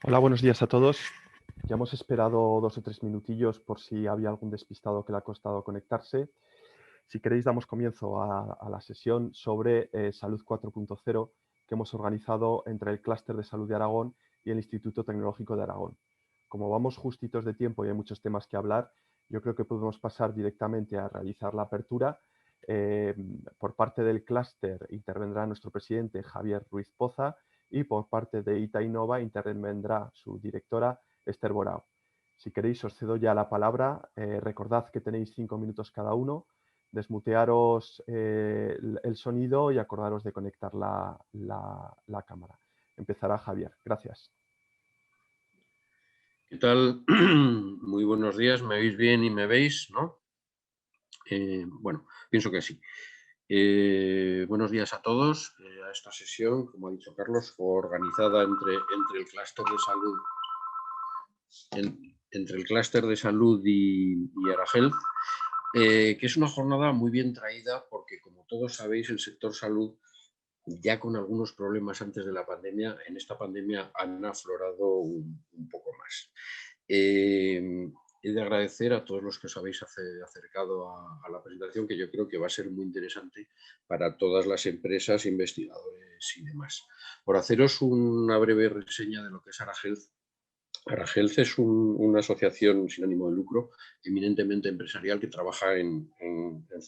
Hola, buenos días a todos. Ya hemos esperado 2 o 3 minutillos por si había algún despistado que le ha costado conectarse. Si queréis, damos comienzo a la sesión sobre Salud 4.0 que hemos organizado entre el Clúster de Salud de Aragón y el Instituto Tecnológico de Aragón. Como vamos justitos de tiempo y hay muchos temas que hablar, yo creo que podemos pasar directamente a realizar la apertura. Por parte del clúster intervendrá nuestro presidente Javier Ruiz Poza y por parte de ITA Innova intervendrá su directora Esther Borao. Si queréis, os cedo ya la palabra. Recordad que tenéis 5 minutos cada uno. Desmutearos el sonido y acordaros de conectar la cámara. Empezará Javier. Gracias. ¿Qué tal? Muy buenos días. ¿Me oís bien y me veis, no? Bueno, pienso que sí. Buenos días a todos a esta sesión, como ha dicho Carlos, organizada entre el clúster de salud, entre el clúster de salud y Arahealth, que es una jornada muy bien traída porque, como todos sabéis, el sector salud, ya con algunos problemas antes de la pandemia, en esta pandemia han aflorado un poco más. He de agradecer a todos los que os habéis acercado a la presentación, que yo creo que va a ser muy interesante para todas las empresas, investigadores y demás. Por haceros una breve reseña de lo que es Arahealth. Arahealth es una asociación sin ánimo de lucro, eminentemente empresarial, que trabaja en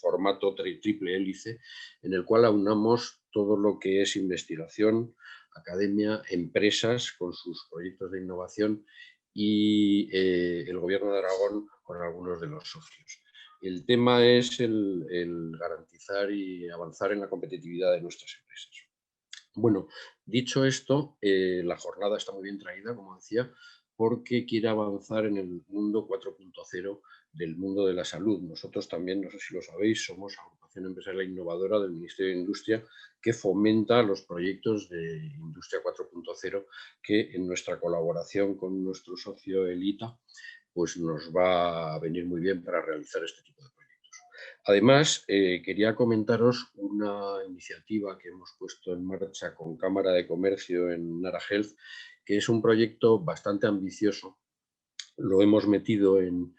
formato triple hélice, en el cual aunamos todo lo que es investigación, academia, empresas con sus proyectos de innovación y el Gobierno de Aragón con algunos de los socios. El tema es el garantizar y avanzar en la competitividad de nuestras empresas. Bueno, dicho esto, la jornada está muy bien traída, como decía, porque quiere avanzar en el mundo 4.0 del mundo de la salud. Nosotros también, no sé si lo sabéis, somos agrupación empresarial innovadora del Ministerio de Industria que fomenta los proyectos de Industria 4.0, que en nuestra colaboración con nuestro socio Elita, pues nos va a venir muy bien para realizar este tipo de proyectos. Además, quería comentaros una iniciativa que hemos puesto en marcha con Cámara de Comercio en Arahealth, que es un proyecto bastante ambicioso. Lo hemos metido en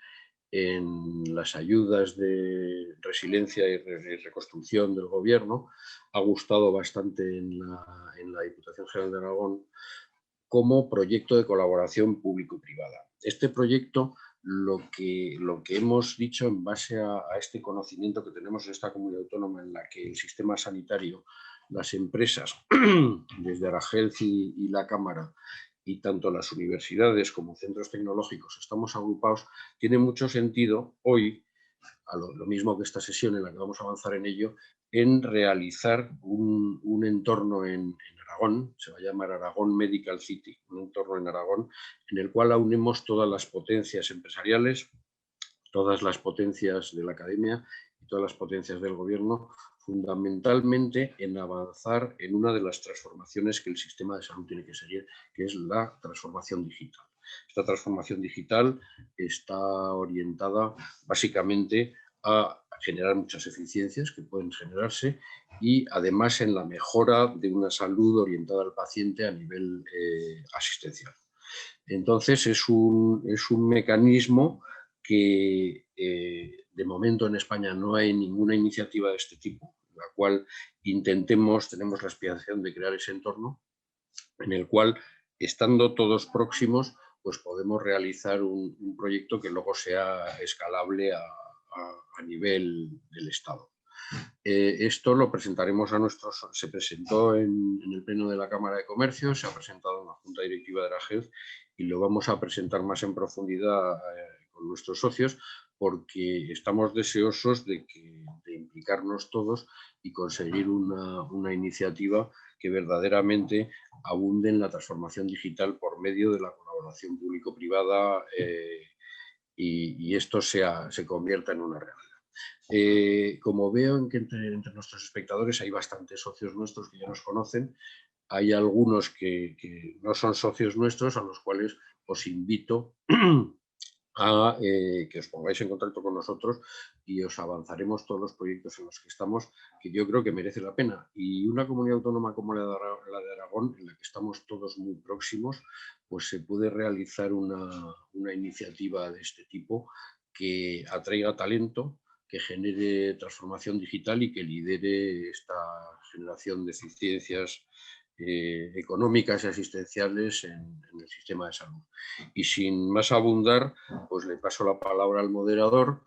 las ayudas de resiliencia y reconstrucción del Gobierno. Ha gustado bastante en la Diputación General de Aragón como proyecto de colaboración público-privada. Este proyecto, lo que hemos dicho en base a este conocimiento que tenemos en esta comunidad autónoma, en la que el sistema sanitario, las empresas, desde Arahealth y la Cámara, y tanto las universidades como centros tecnológicos estamos agrupados, tiene mucho sentido hoy, a lo mismo que esta sesión en la que vamos a avanzar en ello, en realizar un entorno en Aragón, se va a llamar Aragón Medical City, un entorno en Aragón en el cual aunemos todas las potencias empresariales, todas las potencias de la academia y todas las potencias del gobierno, fundamentalmente en avanzar en una de las transformaciones que el sistema de salud tiene que seguir, que es la transformación digital. Esta transformación digital está orientada básicamente a generar muchas eficiencias que pueden generarse y además en la mejora de una salud orientada al paciente a nivel asistencial. Entonces es un mecanismo que de momento en España no hay ninguna iniciativa de este tipo, en la cual tenemos la aspiración de crear ese entorno en el cual, estando todos próximos, pues podemos realizar un proyecto que luego sea escalable a nivel del Estado. Esto lo presentaremos se presentó en el pleno de la Cámara de Comercio, se ha presentado en la Junta Directiva de Arahealth y lo vamos a presentar más en profundidad con nuestros socios, porque estamos deseosos de implicarnos todos y conseguir una iniciativa que verdaderamente abunde en la transformación digital por medio de la colaboración público-privada y esto se convierta en una realidad. Como veo que entre nuestros espectadores hay bastantes socios nuestros que ya nos conocen, hay algunos que no son socios nuestros, a los cuales os invito a que os pongáis en contacto con nosotros y os avanzaremos todos los proyectos en los que estamos, que yo creo que merece la pena. Y una comunidad autónoma como la de Aragón, en la que estamos todos muy próximos, pues se puede realizar una iniciativa de este tipo que atraiga talento, que genere transformación digital y que lidere esta generación de eficiencias económicas y asistenciales en el sistema de salud. Y sin más abundar, pues le paso la palabra al moderador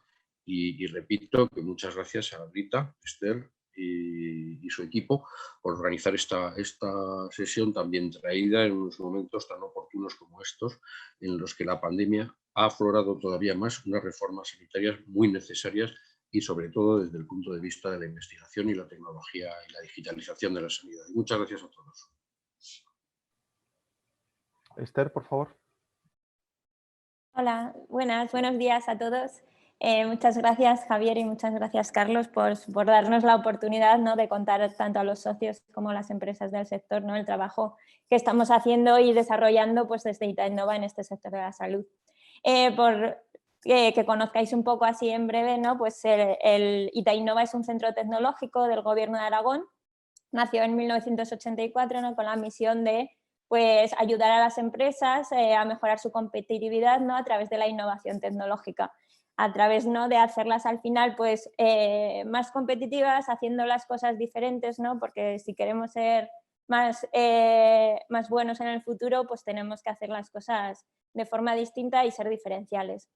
y repito que muchas gracias a Rita, Esther y su equipo por organizar esta sesión tan bien traída en unos momentos tan oportunos como estos, en los que la pandemia ha aflorado todavía más unas reformas sanitarias muy necesarias y sobre todo desde el punto de vista de la investigación y la tecnología y la digitalización de la sanidad. Y muchas gracias a todos. Esther, por favor. Hola, buenos días a todos. Muchas gracias, Javier, y muchas gracias, Carlos, por darnos la oportunidad, ¿no?, de contar tanto a los socios como a las empresas del sector, ¿no?, el trabajo que estamos haciendo y desarrollando pues, desde Itainova en este sector de la salud. Por que conozcáis un poco así en breve, ¿no?, pues el Itainova es un centro tecnológico del Gobierno de Aragón. Nació en 1984, ¿no?, con la misión de pues, ayudar a las empresas a mejorar su competitividad, ¿no?, a través de la innovación tecnológica, a través, ¿no?, de hacerlas al final pues, más competitivas, haciendo las cosas diferentes, ¿no?, porque si queremos ser más buenos en el futuro, pues tenemos que hacer las cosas de forma distinta y ser diferenciales.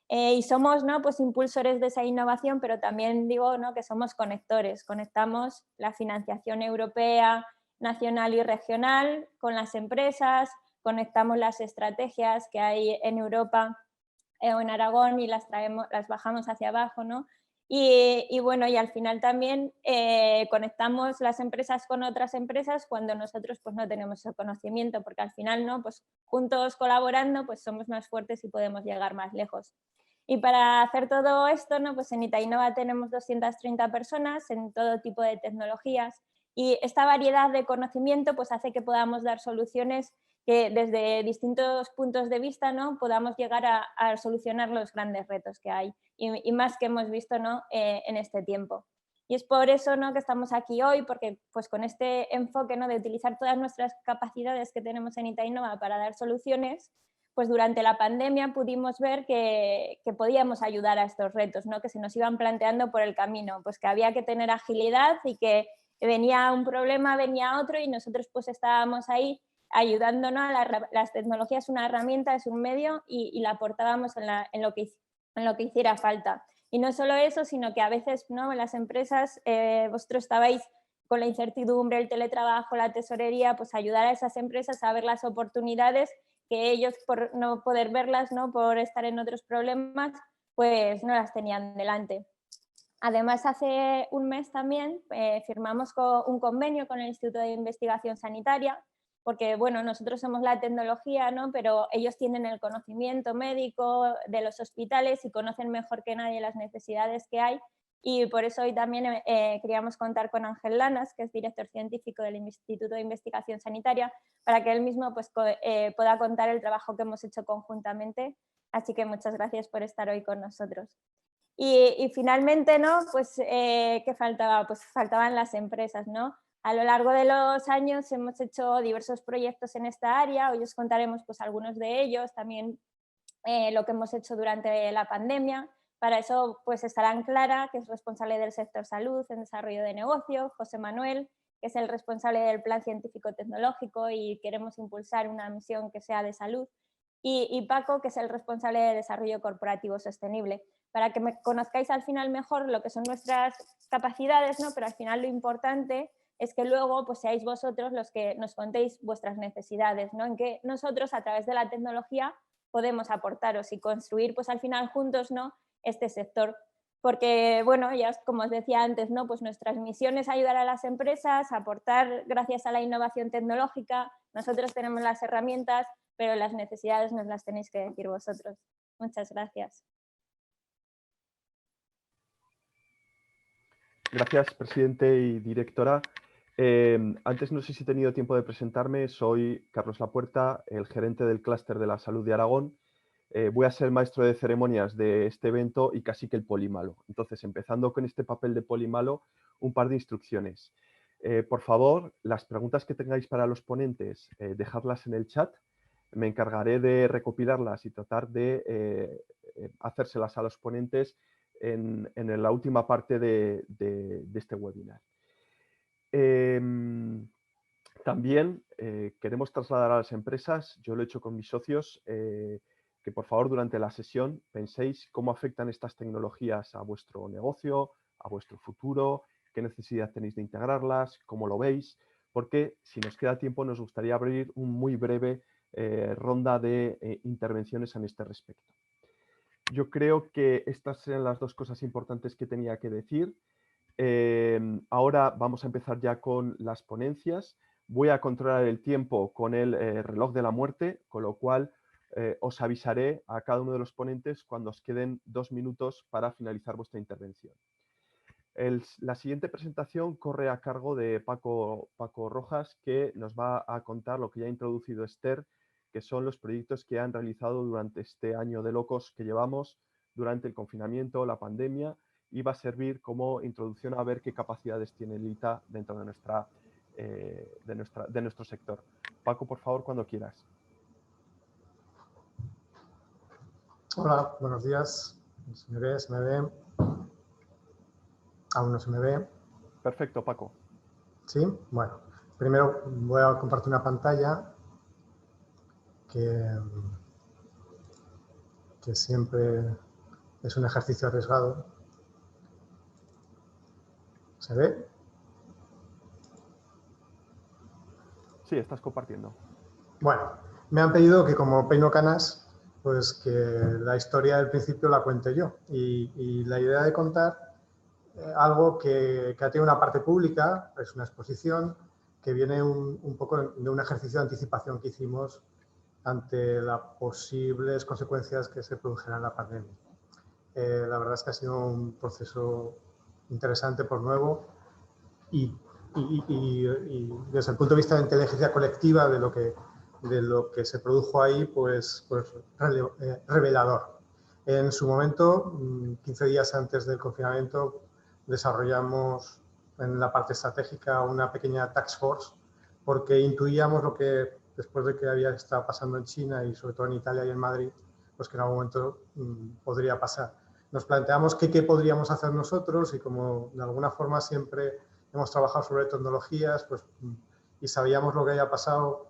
Y somos, ¿no?, pues impulsores de esa innovación, pero también digo, ¿no?, que somos conectores. Conectamos la financiación europea, nacional y regional con las empresas, conectamos las estrategias que hay en Europa o en Aragón y las bajamos hacia abajo, ¿no? Y bueno, y al final también conectamos las empresas con otras empresas cuando nosotros pues, no tenemos ese conocimiento, porque al final, ¿no?, pues juntos colaborando pues somos más fuertes y podemos llegar más lejos. Y para hacer todo esto, ¿no?, pues en Itainova tenemos 230 personas en todo tipo de tecnologías y esta variedad de conocimiento pues, hace que podamos dar soluciones que desde distintos puntos de vista, ¿no?, podamos llegar a solucionar los grandes retos que hay y más que hemos visto, ¿no?, en este tiempo. Y es por eso, ¿no?, que estamos aquí hoy, porque pues, con este enfoque, ¿no?, de utilizar todas nuestras capacidades que tenemos en Itainova para dar soluciones, pues durante la pandemia pudimos ver que podíamos ayudar a estos retos, ¿no?, que se nos iban planteando por el camino, pues que había que tener agilidad y que venía un problema, venía otro y nosotros pues estábamos ahí ayudándonos. Las tecnologías es una herramienta, es un medio y la aportábamos en lo que hiciera falta. Y no solo eso, sino que a veces, ¿no?, en las empresas vosotros estabais con la incertidumbre, el teletrabajo, la tesorería, pues ayudar a esas empresas a ver las oportunidades que ellos por no poder verlas, ¿no?, por estar en otros problemas, pues no las tenían delante. Además, hace un mes también firmamos un convenio con el Instituto de Investigación Sanitaria, porque bueno, nosotros somos la tecnología, ¿no?, pero ellos tienen el conocimiento médico de los hospitales y conocen mejor que nadie las necesidades que hay. Y por eso hoy también queríamos contar con Ángel Lanas, que es director científico del Instituto de Investigación Sanitaria, para que él mismo pues, pueda contar el trabajo que hemos hecho conjuntamente. Así que muchas gracias por estar hoy con nosotros. Y finalmente, ¿no?, pues, ¿qué faltaba? Pues faltaban las empresas, ¿no? A lo largo de los años hemos hecho diversos proyectos en esta área, hoy os contaremos pues, algunos de ellos, también lo que hemos hecho durante la pandemia. Para eso pues, estará Clara, que es responsable del sector salud en desarrollo de negocio, José Manuel, que es el responsable del plan científico-tecnológico y queremos impulsar una misión que sea de salud, y Paco, que es el responsable de desarrollo corporativo sostenible, para que me conozcáis al final mejor lo que son nuestras capacidades, ¿no?, pero al final lo importante es que luego pues, seáis vosotros los que nos contéis vuestras necesidades, ¿no?, en que nosotros a través de la tecnología podemos aportaros y construir pues, al final juntos, ¿no?, este sector. Porque, bueno, ya como os decía antes, ¿no?, pues nuestras misiones es ayudar a las empresas, aportar gracias a la innovación tecnológica. Nosotros tenemos las herramientas, pero las necesidades nos las tenéis que decir vosotros. Muchas gracias. Gracias, presidente y directora. Antes no sé si he tenido tiempo de presentarme. Soy Carlos Lapuerta, el gerente del clúster de la salud de Aragón. Voy a ser maestro de ceremonias de este evento y casi que el polimalo. Entonces, empezando con este papel de polimalo, un par de instrucciones. Por favor, las preguntas que tengáis para los ponentes, dejadlas en el chat. Me encargaré de recopilarlas y tratar de hacérselas a los ponentes en la última parte de este webinar. También queremos trasladar a las empresas, yo lo he hecho con mis socios, que por favor durante la sesión penséis cómo afectan estas tecnologías a vuestro negocio, a vuestro futuro, qué necesidad tenéis de integrarlas, cómo lo veis, porque si nos queda tiempo nos gustaría abrir un muy breve ronda de intervenciones en este respecto. Yo creo que estas eran las dos cosas importantes que tenía que decir. Ahora vamos a empezar ya con las ponencias. Voy a controlar el tiempo con el reloj de la muerte, con lo cual os avisaré a cada uno de los ponentes cuando os queden 2 minutos para finalizar vuestra intervención. La siguiente presentación corre a cargo de Paco Rojas, que nos va a contar lo que ya ha introducido Esther, que son los proyectos que han realizado durante este año de locos que llevamos, durante el confinamiento, la pandemia, y va a servir como introducción a ver qué capacidades tiene el ITA dentro de nuestro sector. Paco, por favor, cuando quieras. Hola, buenos días. ¿Se me ve? ¿Se me ve? ¿Aún no se me ve? Perfecto, Paco. Sí, bueno. Primero voy a compartir una pantalla que siempre es un ejercicio arriesgado. ¿Se ve? Sí, estás compartiendo. Bueno, me han pedido que como peino canas, pues que la historia del principio la cuente yo. Y la idea de contar algo que ha tenido una parte pública, es una exposición que viene un poco de un ejercicio de anticipación que hicimos ante las posibles consecuencias que se produjeran en la pandemia. La verdad es que ha sido un proceso interesante por nuevo y desde el punto de vista de inteligencia colectiva de lo que se produjo ahí, pues revelador. En su momento, 15 días antes del confinamiento, desarrollamos en la parte estratégica una pequeña task force porque intuíamos lo que, después de que había estado pasando en China y sobre todo en Italia y en Madrid, pues que en algún momento podría pasar. Nos planteamos qué podríamos hacer nosotros y como de alguna forma siempre hemos trabajado sobre tecnologías pues, y sabíamos lo que había pasado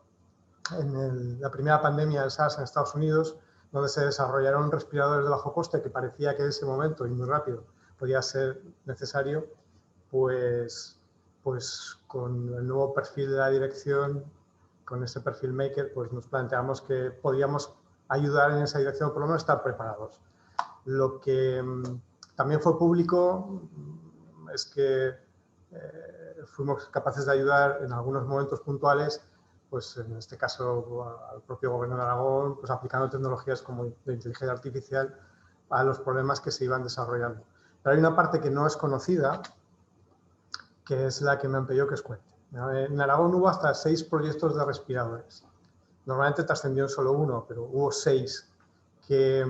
en la primera pandemia del SARS en Estados Unidos, donde se desarrollaron respiradores de bajo coste que parecía que en ese momento y muy rápido podía ser necesario, pues con el nuevo perfil de la dirección, con ese perfil maker, pues nos planteamos que podíamos ayudar en esa dirección, o por lo menos estar preparados. Lo que también fue público es que fuimos capaces de ayudar en algunos momentos puntuales, pues en este caso al propio Gobierno de Aragón, pues aplicando tecnologías como de inteligencia artificial a los problemas que se iban desarrollando. Pero hay una parte que no es conocida, que es la que me han pedido que os cuente. En Aragón hubo hasta 6 proyectos de respiradores. Normalmente trascendió solo uno, pero hubo 6 que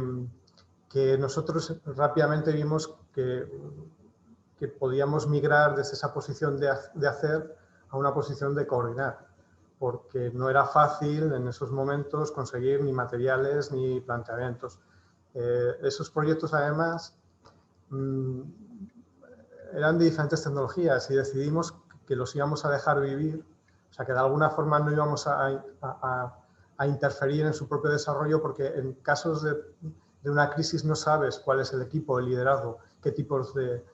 nosotros rápidamente vimos que podíamos migrar desde esa posición de hacer a una posición de coordinar, porque no era fácil en esos momentos conseguir ni materiales ni planteamientos. Esos proyectos, además, eran de diferentes tecnologías y decidimos que los íbamos a dejar vivir, o sea, que de alguna forma no íbamos a interferir en su propio desarrollo, porque en casos de una crisis no sabes cuál es el equipo, el liderazgo, qué tipos de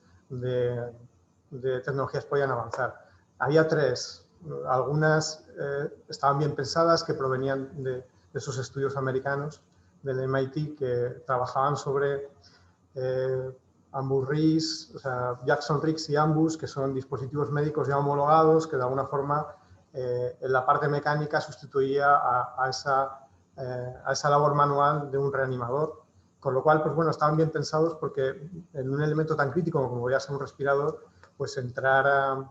tecnologías podían avanzar. Había 3, algunas estaban bien pensadas, que provenían de esos estudios americanos del MIT que trabajaban sobre Ambus-RIS, o sea, Jackson-RIS y Ambus, que son dispositivos médicos ya homologados que de alguna forma en la parte mecánica sustituía a esa labor manual de un reanimador. Con lo cual, pues bueno, estaban bien pensados porque en un elemento tan crítico como podía ser un respirador, pues entrar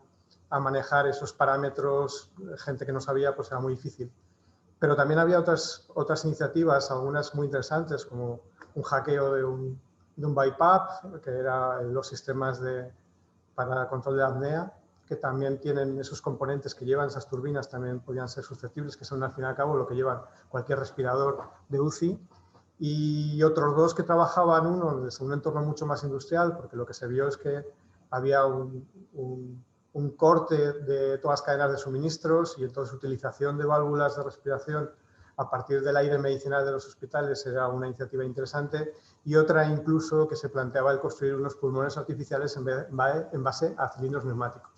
a manejar esos parámetros, gente que no sabía, pues era muy difícil. Pero también había otras iniciativas, algunas muy interesantes, como un hackeo de un BiPAP, que eran los sistemas para control de apnea, que también tienen esos componentes que llevan esas turbinas, también podían ser susceptibles, que son al fin y al cabo lo que llevan cualquier respirador de UCI. Y otros dos que trabajaban, uno desde un entorno mucho más industrial, porque lo que se vio es que había un corte de todas las cadenas de suministros y entonces utilización de válvulas de respiración a partir del aire medicinal de los hospitales era una iniciativa interesante, y otra incluso que se planteaba el construir unos pulmones artificiales en base a cilindros neumáticos.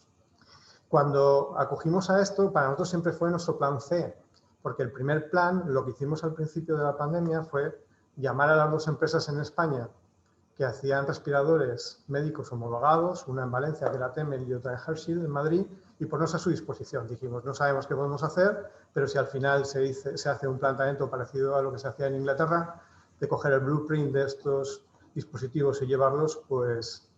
Cuando acogimos a esto, para nosotros siempre fue nuestro plan C, porque el primer plan, lo que hicimos al principio de la pandemia fue llamar a las dos empresas en España que hacían respiradores médicos homologados, una en Valencia, que era Temel, y otra en Hershey, en Madrid, y ponernos a su disposición. Dijimos, no sabemos qué podemos hacer, pero si al final se hace un planteamiento parecido a lo que se hacía en Inglaterra, de coger el blueprint de estos dispositivos y llevarlos, pues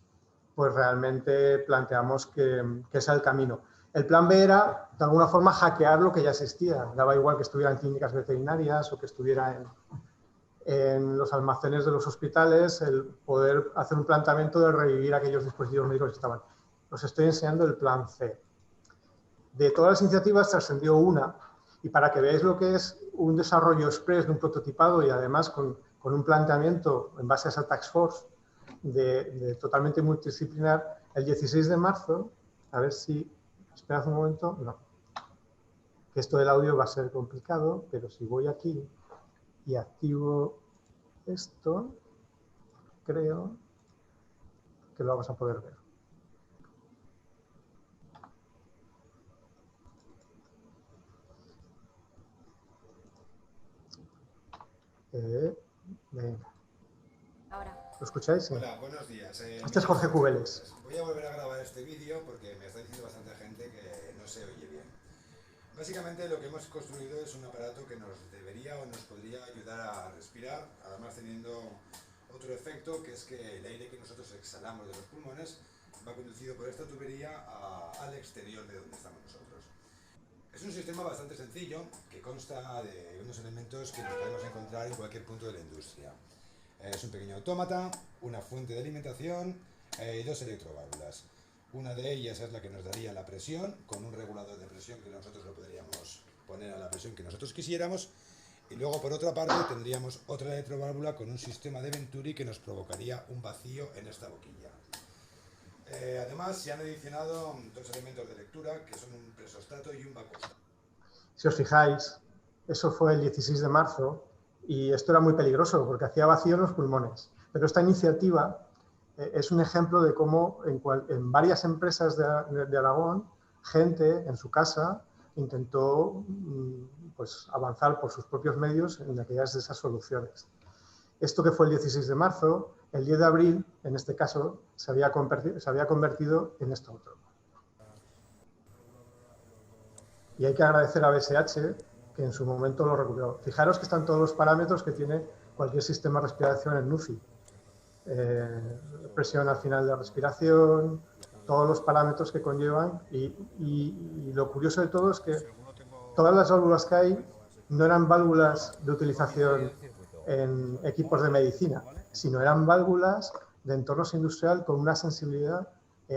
realmente planteamos que ese es el camino. El plan B era, de alguna forma, hackear lo que ya existía. Daba igual que estuviera en clínicas veterinarias o que estuviera en los almacenes de los hospitales, el poder hacer un planteamiento de revivir aquellos dispositivos médicos que estaban. Os estoy enseñando el plan C. De todas las iniciativas trascendió una, y para que veáis lo que es un desarrollo express de un prototipado y además con un planteamiento en base a esa task force de totalmente multidisciplinar, el 16 de marzo, a ver si, esperad un momento, no, que esto del audio va a ser complicado, pero si voy aquí y activo esto, creo que lo vamos a poder ver. Venga. Ahora. ¿Lo escucháis? Sí. Hola, buenos días. Este es Jorge Cubeles. Voy a volver a grabar este vídeo porque me está diciendo bastante gente que no se oye bien. Básicamente lo que hemos construido es un aparato que nos debería o nos podría ayudar a respirar, además teniendo otro efecto, que es que el aire que nosotros exhalamos de los pulmones va conducido por esta tubería al exterior de donde estamos nosotros. Es un sistema bastante sencillo que consta de unos elementos que nos podemos encontrar en cualquier punto de la industria. Es un pequeño autómata, una fuente de alimentación y dos electroválvulas. Una de ellas es la que nos daría la presión, con un regulador de presión que nosotros lo podríamos poner a la presión que nosotros quisiéramos. Y luego, por otra parte, tendríamos otra electroválvula con un sistema de Venturi que nos provocaría un vacío en esta boquilla. Además, se han adicionado dos elementos de lectura, que son un presostato y un vacostato. Si os fijáis, eso fue el 16 de marzo y esto era muy peligroso porque hacía vacío en los pulmones. Pero esta iniciativa es un ejemplo de cómo en varias empresas de Aragón, gente en su casa intentó pues, avanzar por sus propios medios en aquellas de esas soluciones. Esto que fue el 16 de marzo, el 10 de abril, en este caso, se había convertido en esto otro. Y hay que agradecer a BSH que en su momento lo recuperó. Fijaros que están todos los parámetros que tiene cualquier sistema de respiración en UCI. Presión al final de la respiración, todos los parámetros que conllevan y lo curioso de todo es que todas las válvulas que hay no eran válvulas de utilización en equipos de medicina, sino eran válvulas de entornos industrial con una sensibilidad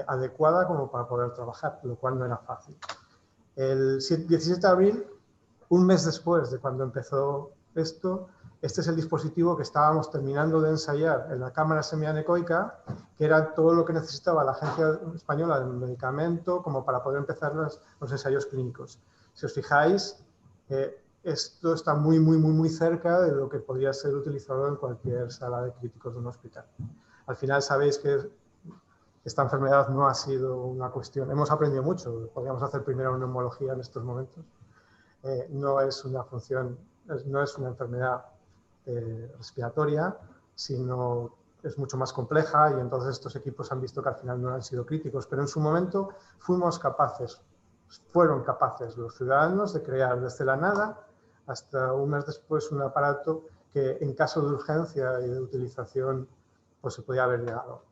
adecuada como para poder trabajar, lo cual no era fácil. El 17 de abril, un mes después de cuando empezó esto, este es el dispositivo que estábamos terminando de ensayar en la cámara semianecoica, que era todo lo que necesitaba la Agencia Española del Medicamento como para poder empezar los ensayos clínicos. Si os fijáis, esto está muy cerca de lo que podría ser utilizado en cualquier sala de críticos de un hospital. Al final sabéis que esta enfermedad no ha sido una cuestión, hemos aprendido mucho, podríamos hacer primero una neumología en estos momentos. No es una función, no es una enfermedad respiratoria, sino es mucho más compleja y entonces estos equipos han visto que al final no han sido críticos, pero en su momento fueron capaces los ciudadanos de crear desde la nada hasta un mes después un aparato que en caso de urgencia y de utilización pues se podía haber llegado.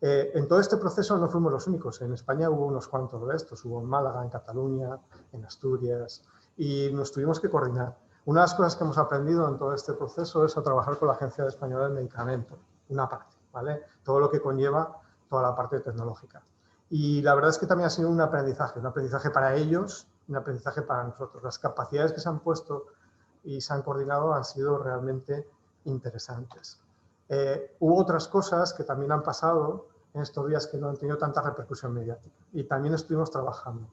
En todo este proceso no fuimos los únicos, en España hubo unos cuantos de estos, hubo en Málaga, en Cataluña, en Asturias, y nos tuvimos que coordinar. Una de las cosas que hemos aprendido en todo este proceso es a trabajar con la Agencia Española del Medicamento, una parte, ¿vale? Todo lo que conlleva toda la parte tecnológica. Y la verdad es que también ha sido un aprendizaje para ellos, un aprendizaje para nosotros. Las capacidades que se han puesto y se han coordinado han sido realmente interesantes. Hubo otras cosas que también han pasado en estos días que no han tenido tanta repercusión mediática y también estuvimos trabajando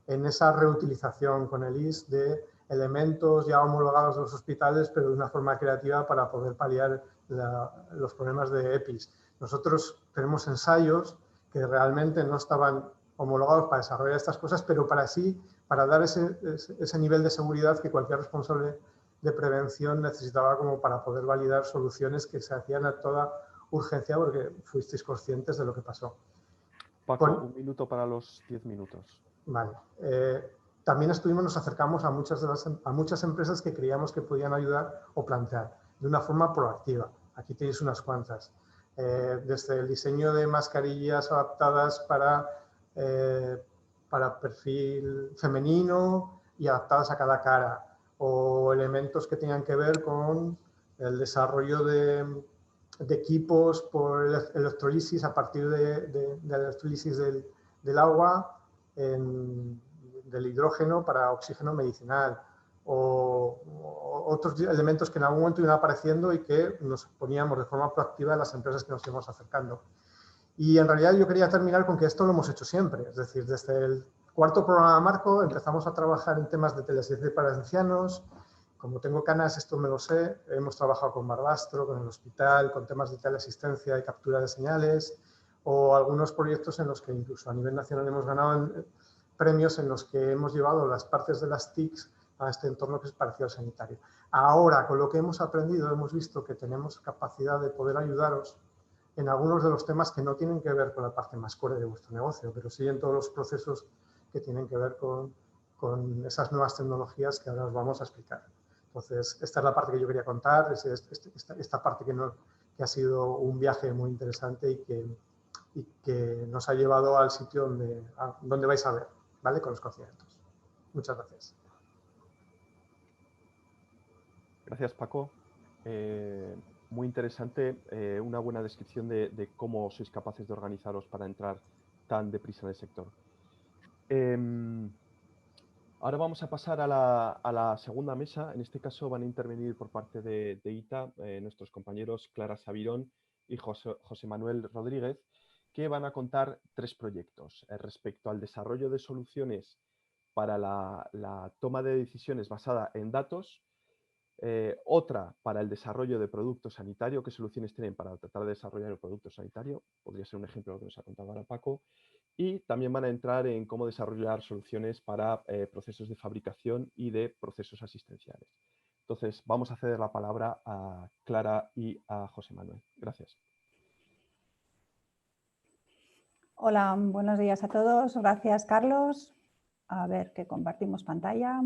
en esa reutilización con el IS de elementos ya homologados de los hospitales, pero de una forma creativa para poder paliar los problemas de EPIs. Nosotros tenemos ensayos que realmente no estaban homologados para desarrollar estas cosas, pero para dar ese nivel de seguridad que cualquier responsable de prevención necesitaba como para poder validar soluciones que se hacían a toda urgencia porque fuisteis conscientes de lo que pasó. Paco, un minuto para los 10 minutos. Vale. También nos acercamos a muchas empresas que creíamos que podían ayudar o plantear de una forma proactiva. Aquí tenéis unas cuantas. Desde el diseño de mascarillas adaptadas para perfil femenino y adaptadas a cada cara, o elementos que tengan que ver con el desarrollo de equipos por electrolisis a partir de la electrolisis del agua, del hidrógeno para oxígeno medicinal, o otros elementos que en algún momento iban apareciendo y que nos poníamos de forma proactiva en las empresas que nos íbamos acercando. Y en realidad yo quería terminar con que esto lo hemos hecho siempre, es decir, desde el cuarto programa marco empezamos a trabajar en temas de teleasistencia para ancianos. Como tengo canas, esto me lo sé, hemos trabajado con Barbastro, con el hospital, con temas de teleasistencia y captura de señales, o algunos proyectos en los que incluso a nivel nacional hemos ganado premios en los que hemos llevado las partes de las TICs a este entorno que es parecido al sanitario. Ahora, con lo que hemos aprendido, hemos visto que tenemos capacidad de poder ayudaros en algunos de los temas que no tienen que ver con la parte más core de vuestro negocio, pero sí en todos los procesos que tienen que ver con esas nuevas tecnologías que ahora os vamos a explicar. Entonces, esta es la parte que yo quería contar, esta parte que ha sido un viaje muy interesante y que nos ha llevado al sitio donde vais a ver, ¿vale? Con los conocimientos. Muchas gracias. Gracias, Paco. Muy interesante, una buena descripción de cómo sois capaces de organizaros para entrar tan deprisa en el sector. Ahora vamos a pasar a la segunda mesa. En este caso van a intervenir por parte de ITA nuestros compañeros Clara Sabirón y José Manuel Rodríguez, que van a contar 3 proyectos respecto al desarrollo de soluciones para la toma de decisiones basada en datos, otra para el desarrollo de producto sanitario, qué soluciones tienen para tratar de desarrollar el producto sanitario, podría ser un ejemplo de lo que nos ha contado ahora Paco, y también van a entrar en cómo desarrollar soluciones para procesos de fabricación y de procesos asistenciales. Entonces, vamos a ceder la palabra a Clara y a José Manuel. Gracias. Hola, buenos días a todos. Gracias, Carlos. A ver, que compartimos pantalla.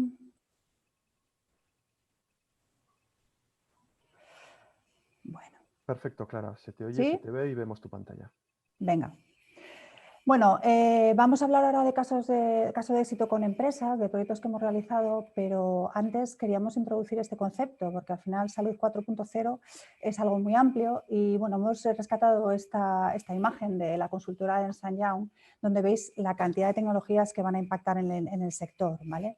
Bueno. Perfecto, Clara. Se te oye, ¿Sí? se te ve y vemos tu pantalla. Venga. Bueno, vamos a hablar ahora de casos de éxito con empresas, de proyectos que hemos realizado, pero antes queríamos introducir este concepto, porque al final Salud 4.0 es algo muy amplio y bueno, hemos rescatado esta imagen de la consultora Ernst & Young, donde veis la cantidad de tecnologías que van a impactar en el sector, ¿vale?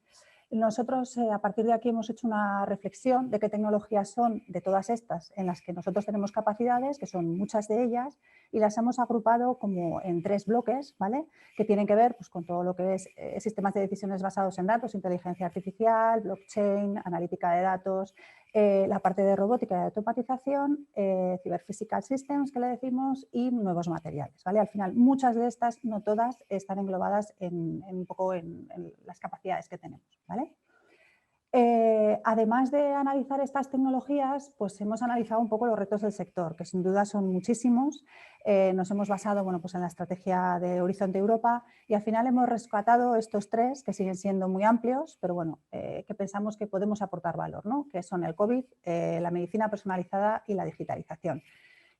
Nosotros a partir de aquí hemos hecho una reflexión de qué tecnologías son de todas estas en las que nosotros tenemos capacidades, que son muchas de ellas, y las hemos agrupado como en 3 bloques, ¿vale? Que tienen que ver pues, con todo lo que es sistemas de decisiones basados en datos, inteligencia artificial, blockchain, analítica de datos, la parte de robótica y de automatización, cyber-physical systems, que le decimos, y nuevos materiales, ¿vale? Al final, muchas de estas, no todas, están englobadas un poco en las capacidades que tenemos, ¿vale? Además de analizar estas tecnologías, pues hemos analizado un poco los retos del sector, que sin duda son muchísimos. Nos hemos basado bueno, pues en la estrategia de Horizonte Europa y al final hemos rescatado estos 3 que siguen siendo muy amplios, pero bueno, que pensamos que podemos aportar valor, ¿no? Que son el COVID, la medicina personalizada y la digitalización.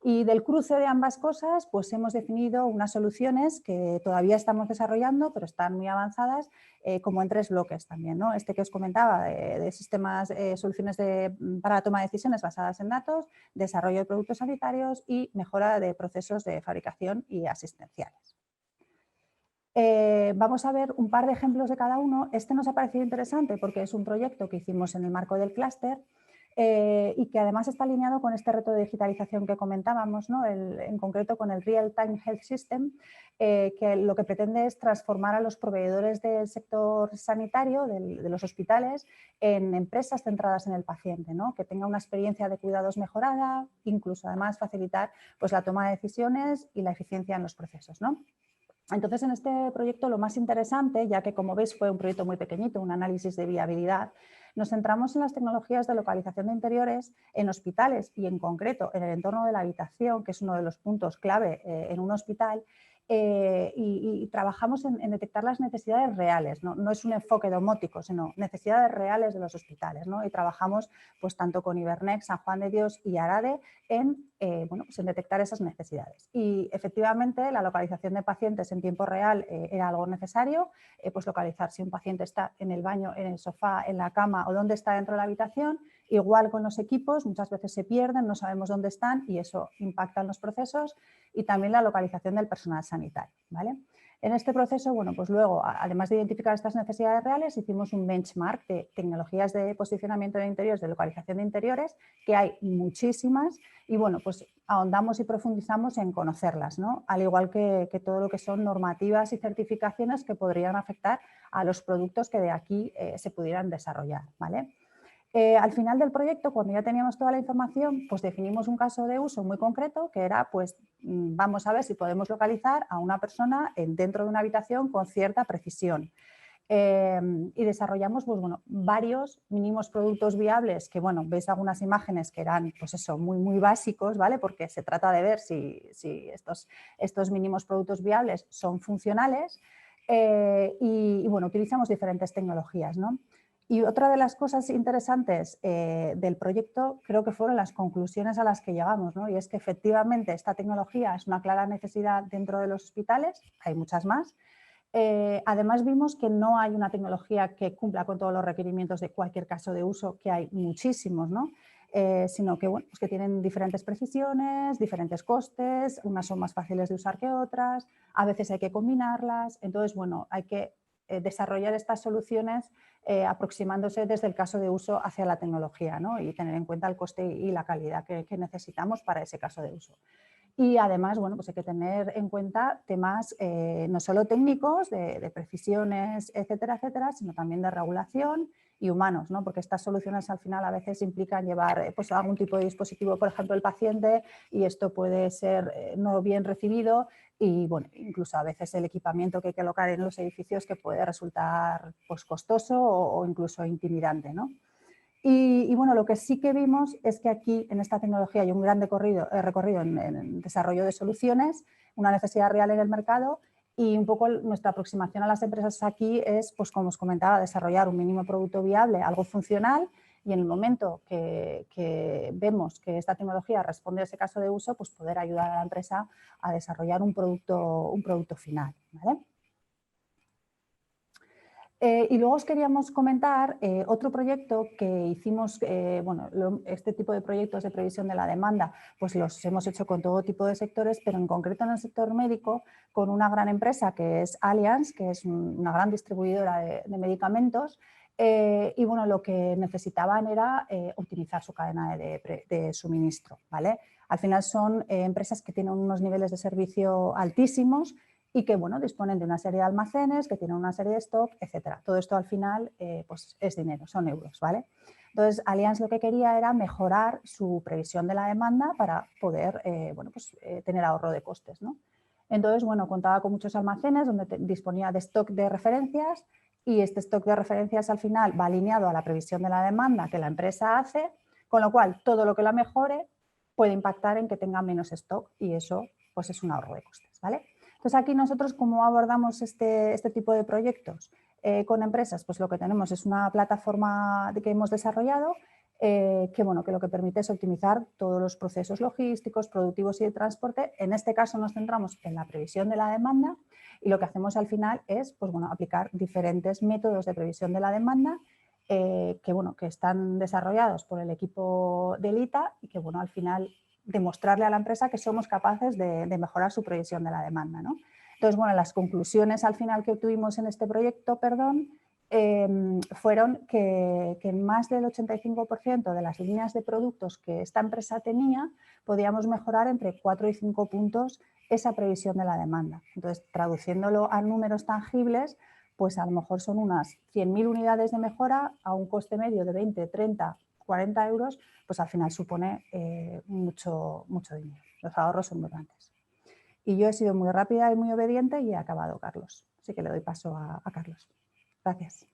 Y del cruce de ambas cosas, pues hemos definido unas soluciones que todavía estamos desarrollando, pero están muy avanzadas, como en 3 bloques también, ¿no? Este que os comentaba de sistemas, soluciones para la toma de decisiones basadas en datos, desarrollo de productos sanitarios y mejora de procesos de fabricación y asistenciales. Vamos a ver un par de ejemplos de cada uno. Este nos ha parecido interesante porque es un proyecto que hicimos en el marco del clúster y que además está alineado con este reto de digitalización que comentábamos, ¿no? En concreto con el Real Time Health System, que lo que pretende es transformar a los proveedores del sector sanitario, de los hospitales, en empresas centradas en el paciente, ¿no? Que tenga una experiencia de cuidados mejorada, incluso además facilitar pues, la toma de decisiones y la eficiencia en los procesos, ¿no? Entonces, en este proyecto lo más interesante, ya que como veis fue un proyecto muy pequeñito, un análisis de viabilidad, nos centramos en las tecnologías de localización de interiores en hospitales y en concreto en el entorno de la habitación, que es uno de los puntos clave en un hospital, y trabajamos en detectar las necesidades reales, ¿no? No es un enfoque domótico, sino necesidades reales de los hospitales, ¿no? Y trabajamos pues, tanto con Ibernex, San Juan de Dios y Arade en detectar esas necesidades. Y efectivamente la localización de pacientes en tiempo real era algo necesario, pues localizar si un paciente está en el baño, en el sofá, en la cama o dónde está dentro de la habitación. Igual con los equipos, muchas veces se pierden, no sabemos dónde están y eso impacta en los procesos, y también la localización del personal sanitario, ¿vale? En este proceso, bueno, pues luego, además de identificar estas necesidades reales, hicimos un benchmark de tecnologías de posicionamiento de interiores, de localización de interiores, que hay muchísimas, y bueno, pues ahondamos y profundizamos en conocerlas, ¿no? Al igual que todo lo que son normativas y certificaciones que podrían afectar a los productos que de aquí se pudieran desarrollar, ¿vale? Al final del proyecto, cuando ya teníamos toda la información, pues definimos un caso de uso muy concreto, que era, pues, vamos a ver si podemos localizar a una persona dentro de una habitación con cierta precisión. Y desarrollamos pues, bueno, varios mínimos productos viables que, bueno, veis algunas imágenes que eran pues eso, muy básicos, ¿vale? Porque se trata de ver si estos mínimos productos viables son funcionales y bueno, utilizamos diferentes tecnologías, ¿no? Y otra de las cosas interesantes del proyecto creo que fueron las conclusiones a las que llegamos, ¿no? Y es que efectivamente esta tecnología es una clara necesidad dentro de los hospitales, hay muchas más. Además vimos que no hay una tecnología que cumpla con todos los requerimientos de cualquier caso de uso, que hay muchísimos, ¿no? Sino que, bueno, pues que tienen diferentes precisiones, diferentes costes, unas son más fáciles de usar que otras, a veces hay que combinarlas, entonces, bueno, hay que desarrollar estas soluciones aproximándose desde el caso de uso hacia la tecnología, ¿no? Y tener en cuenta el coste y la calidad que necesitamos para ese caso de uso. Y además, bueno, pues hay que tener en cuenta temas no solo técnicos, de precisiones, etcétera, sino también de regulación y humanos, ¿no? Porque estas soluciones al final a veces implican llevar pues, algún tipo de dispositivo, por ejemplo, el paciente, y esto puede ser no bien recibido y, bueno, incluso a veces el equipamiento que hay que colocar en los edificios que puede resultar pues, costoso o incluso intimidante, ¿no? Y bueno, lo que sí que vimos es que aquí en esta tecnología hay un gran recorrido en desarrollo de soluciones, una necesidad real en el mercado, y un poco nuestra aproximación a las empresas aquí es, pues como os comentaba, desarrollar un mínimo producto viable, algo funcional, y en el momento que vemos que esta tecnología responde a ese caso de uso, pues poder ayudar a la empresa a desarrollar un producto final, ¿vale? Y luego os queríamos comentar otro proyecto que hicimos, bueno, este tipo de proyectos de previsión de la demanda, pues los hemos hecho con todo tipo de sectores, pero en concreto en el sector médico, con una gran empresa que es Allianz, que es una gran distribuidora de medicamentos, y bueno, lo que necesitaban era optimizar su cadena de suministro, ¿vale? Al final son empresas que tienen unos niveles de servicio altísimos y que, bueno, disponen de una serie de almacenes, que tienen una serie de stock, etcétera. Todo esto al final pues es dinero, son euros, ¿vale? Entonces, Allianz lo que quería era mejorar su previsión de la demanda para poder bueno, pues, tener ahorro de costes, ¿no? Entonces, bueno, contaba con muchos almacenes donde disponía de stock de referencias, y este stock de referencias al final va alineado a la previsión de la demanda que la empresa hace, con lo cual todo lo que la mejore puede impactar en que tenga menos stock, y eso pues es un ahorro de costes, ¿vale? Entonces, aquí nosotros, ¿cómo abordamos este tipo de proyectos con empresas? Pues lo que tenemos es una plataforma que hemos desarrollado que lo que permite es optimizar todos los procesos logísticos, productivos y de transporte. En este caso nos centramos en la previsión de la demanda y lo que hacemos al final es aplicar diferentes métodos de previsión de la demanda que están desarrollados por el equipo de ITA y que al final demostrarle a la empresa que somos capaces de mejorar su previsión de la demanda, ¿no? Entonces, las conclusiones al final que obtuvimos en este proyecto, fueron que en más del 85% de las líneas de productos que esta empresa tenía, podíamos mejorar entre 4 y 5 puntos esa previsión de la demanda. Entonces, traduciéndolo a números tangibles, pues a lo mejor son unas 100.000 unidades de mejora a un coste medio de 20, 30, 40 euros, pues al final supone mucho dinero. Los ahorros son muy grandes. Y yo he sido muy rápida y muy obediente y he acabado, Carlos. Así que le doy paso a Carlos. Gracias.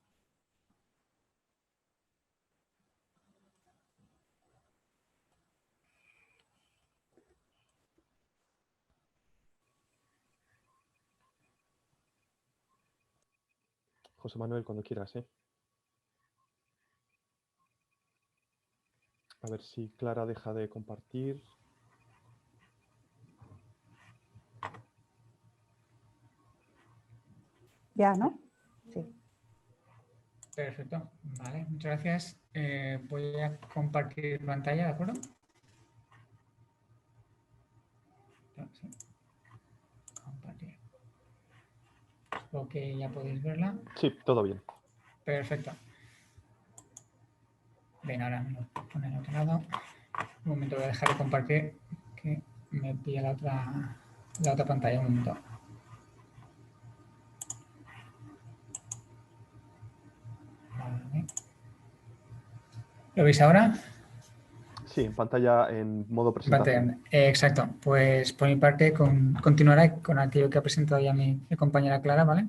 José Manuel, cuando quieras, ¿eh? A ver si Clara deja de compartir. Ya, ¿no? Sí. Perfecto, vale, muchas gracias. Voy a compartir pantalla, ¿de acuerdo? Sí. Compartir. Supongo que ya podéis verla. Sí, todo bien. Perfecto. Bien, ahora me lo pone en otro lado. Un momento, voy a dejar de compartir que me pilla la otra pantalla. Un momento. Vale. ¿Lo veis ahora? Sí, en pantalla en modo presentación. Exacto. Pues por mi parte continuaré con aquello que ha presentado ya mi compañera Clara, ¿vale?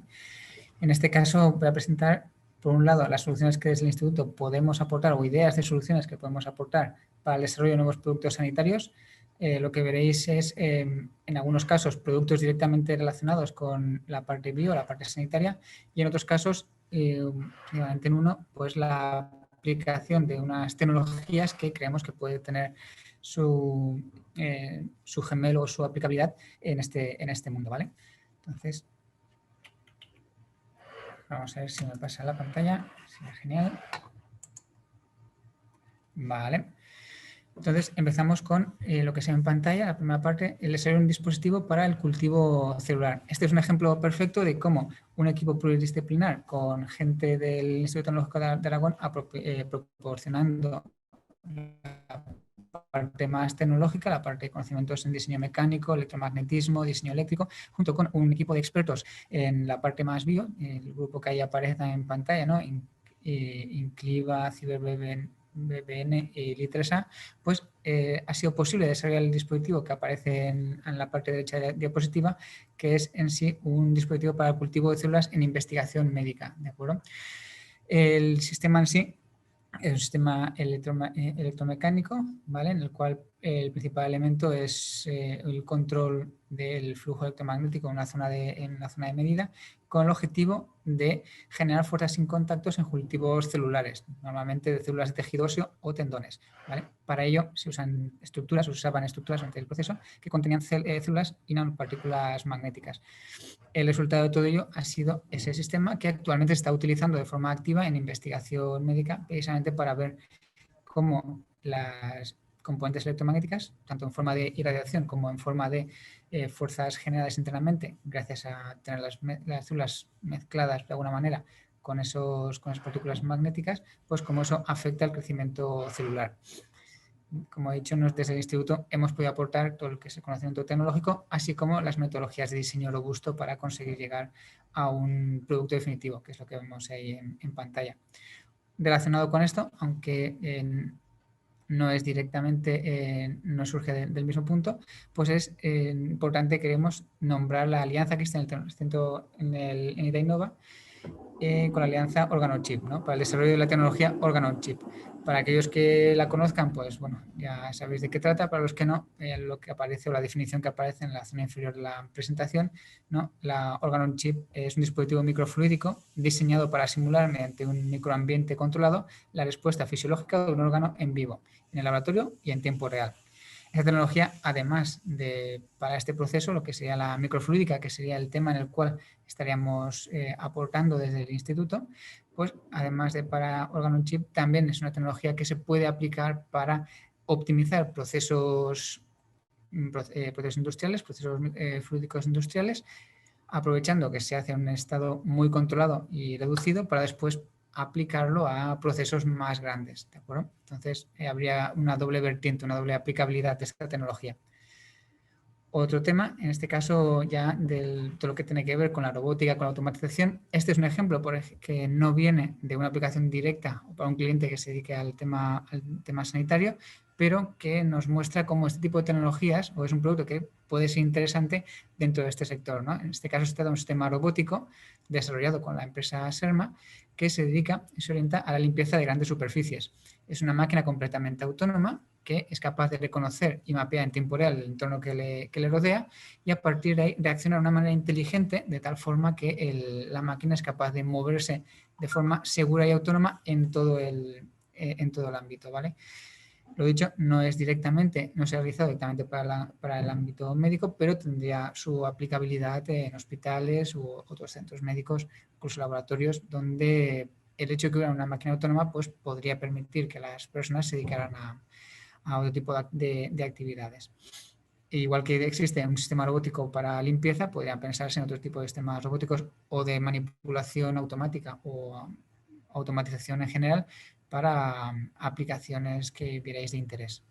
En este caso voy a presentar, por un lado, las soluciones que desde el Instituto podemos aportar o ideas de soluciones que podemos aportar para el desarrollo de nuevos productos sanitarios. Lo que veréis es, en algunos casos, productos directamente relacionados con la parte bio, la parte sanitaria, y en otros casos, solamente en uno, pues la aplicación de unas tecnologías que creemos que puede tener su gemelo o su aplicabilidad en este mundo, ¿vale? Entonces, vamos a ver si me pasa la pantalla. Sería genial. Vale. Entonces, empezamos con lo que se ve en pantalla, la primera parte, el desarrollo de un dispositivo para el cultivo celular. Este es un ejemplo perfecto de cómo un equipo pluridisciplinar con gente del Instituto Tecnológico de Aragón proporcionando la parte más tecnológica, la parte de conocimientos en diseño mecánico, electromagnetismo, diseño eléctrico, junto con un equipo de expertos en la parte más bio, el grupo que ahí aparece en pantalla, ¿no? Incliva, CiberBBN y Litresa, pues ha sido posible desarrollar el dispositivo que aparece en la parte derecha de la diapositiva, que es en sí un dispositivo para el cultivo de células en investigación médica, ¿de acuerdo? El sistema en sí es un sistema electromecánico, ¿vale? En el cual el principal elemento es el control del flujo electromagnético en una zona de medida, con el objetivo de generar fuerzas sin contactos en cultivos celulares, normalmente de células de tejido óseo o tendones, ¿vale? Para ello se usaban estructuras durante el proceso que contenían células y nanopartículas magnéticas. El resultado de todo ello ha sido ese sistema que actualmente se está utilizando de forma activa en investigación médica, precisamente para ver cómo las componentes electromagnéticas, tanto en forma de irradiación como en forma de fuerzas generadas internamente, gracias a tener las células mezcladas de alguna manera con esas partículas magnéticas, pues cómo eso afecta al crecimiento celular. Como he dicho, desde el Instituto hemos podido aportar todo lo que es el conocimiento tecnológico, así como las metodologías de diseño robusto para conseguir llegar a un producto definitivo, que es lo que vemos ahí en pantalla. Relacionado con esto, aunque no es directamente, no surge del mismo punto, pues es importante, queremos nombrar la alianza que está en ITA Innova, con la alianza Organochip, ¿no? Para el desarrollo de la tecnología Organochip. Para aquellos que la conozcan, pues bueno, ya sabéis de qué trata. Para los que no, lo que aparece o la definición que aparece en la zona inferior de la presentación, ¿no? La Organochip es un dispositivo microfluídico diseñado para simular mediante un microambiente controlado la respuesta fisiológica de un órgano en vivo, en el laboratorio y en tiempo real. Esta tecnología, además de para este proceso, lo que sería la microfluídica, que sería el tema en el cual estaríamos aportando desde el instituto, pues además de para Organochip, también es una tecnología que se puede aplicar para optimizar procesos industriales, procesos fluídicos industriales, aprovechando que se hace en un estado muy controlado y reducido para después aplicarlo a procesos más grandes, ¿de acuerdo? Entonces, habría una doble vertiente, una doble aplicabilidad de esta tecnología. Otro tema, en este caso ya de todo lo que tiene que ver con la robótica, con la automatización. Este es un ejemplo que no viene de una aplicación directa o para un cliente que se dedique al tema sanitario, pero que nos muestra cómo este tipo de tecnologías o es un producto que puede ser interesante dentro de este sector, ¿no? En este caso se trata de un sistema robótico desarrollado con la empresa Serma que se dedica y se orienta a la limpieza de grandes superficies. Es una máquina completamente autónoma que es capaz de reconocer y mapear en tiempo real el entorno que le rodea y a partir de ahí reaccionar de una manera inteligente de tal forma que la máquina es capaz de moverse de forma segura y autónoma en todo el ámbito, ¿vale? Lo dicho, no se ha realizado directamente para el ámbito médico, pero tendría su aplicabilidad en hospitales u otros centros médicos, incluso laboratorios, donde el hecho de que hubiera una máquina autónoma pues, podría permitir que las personas se dedicaran a otro tipo de actividades. Igual que existe un sistema robótico para limpieza, podrían pensarse en otro tipo de sistemas robóticos o de manipulación automática o automatización en general para aplicaciones que vierais de interés.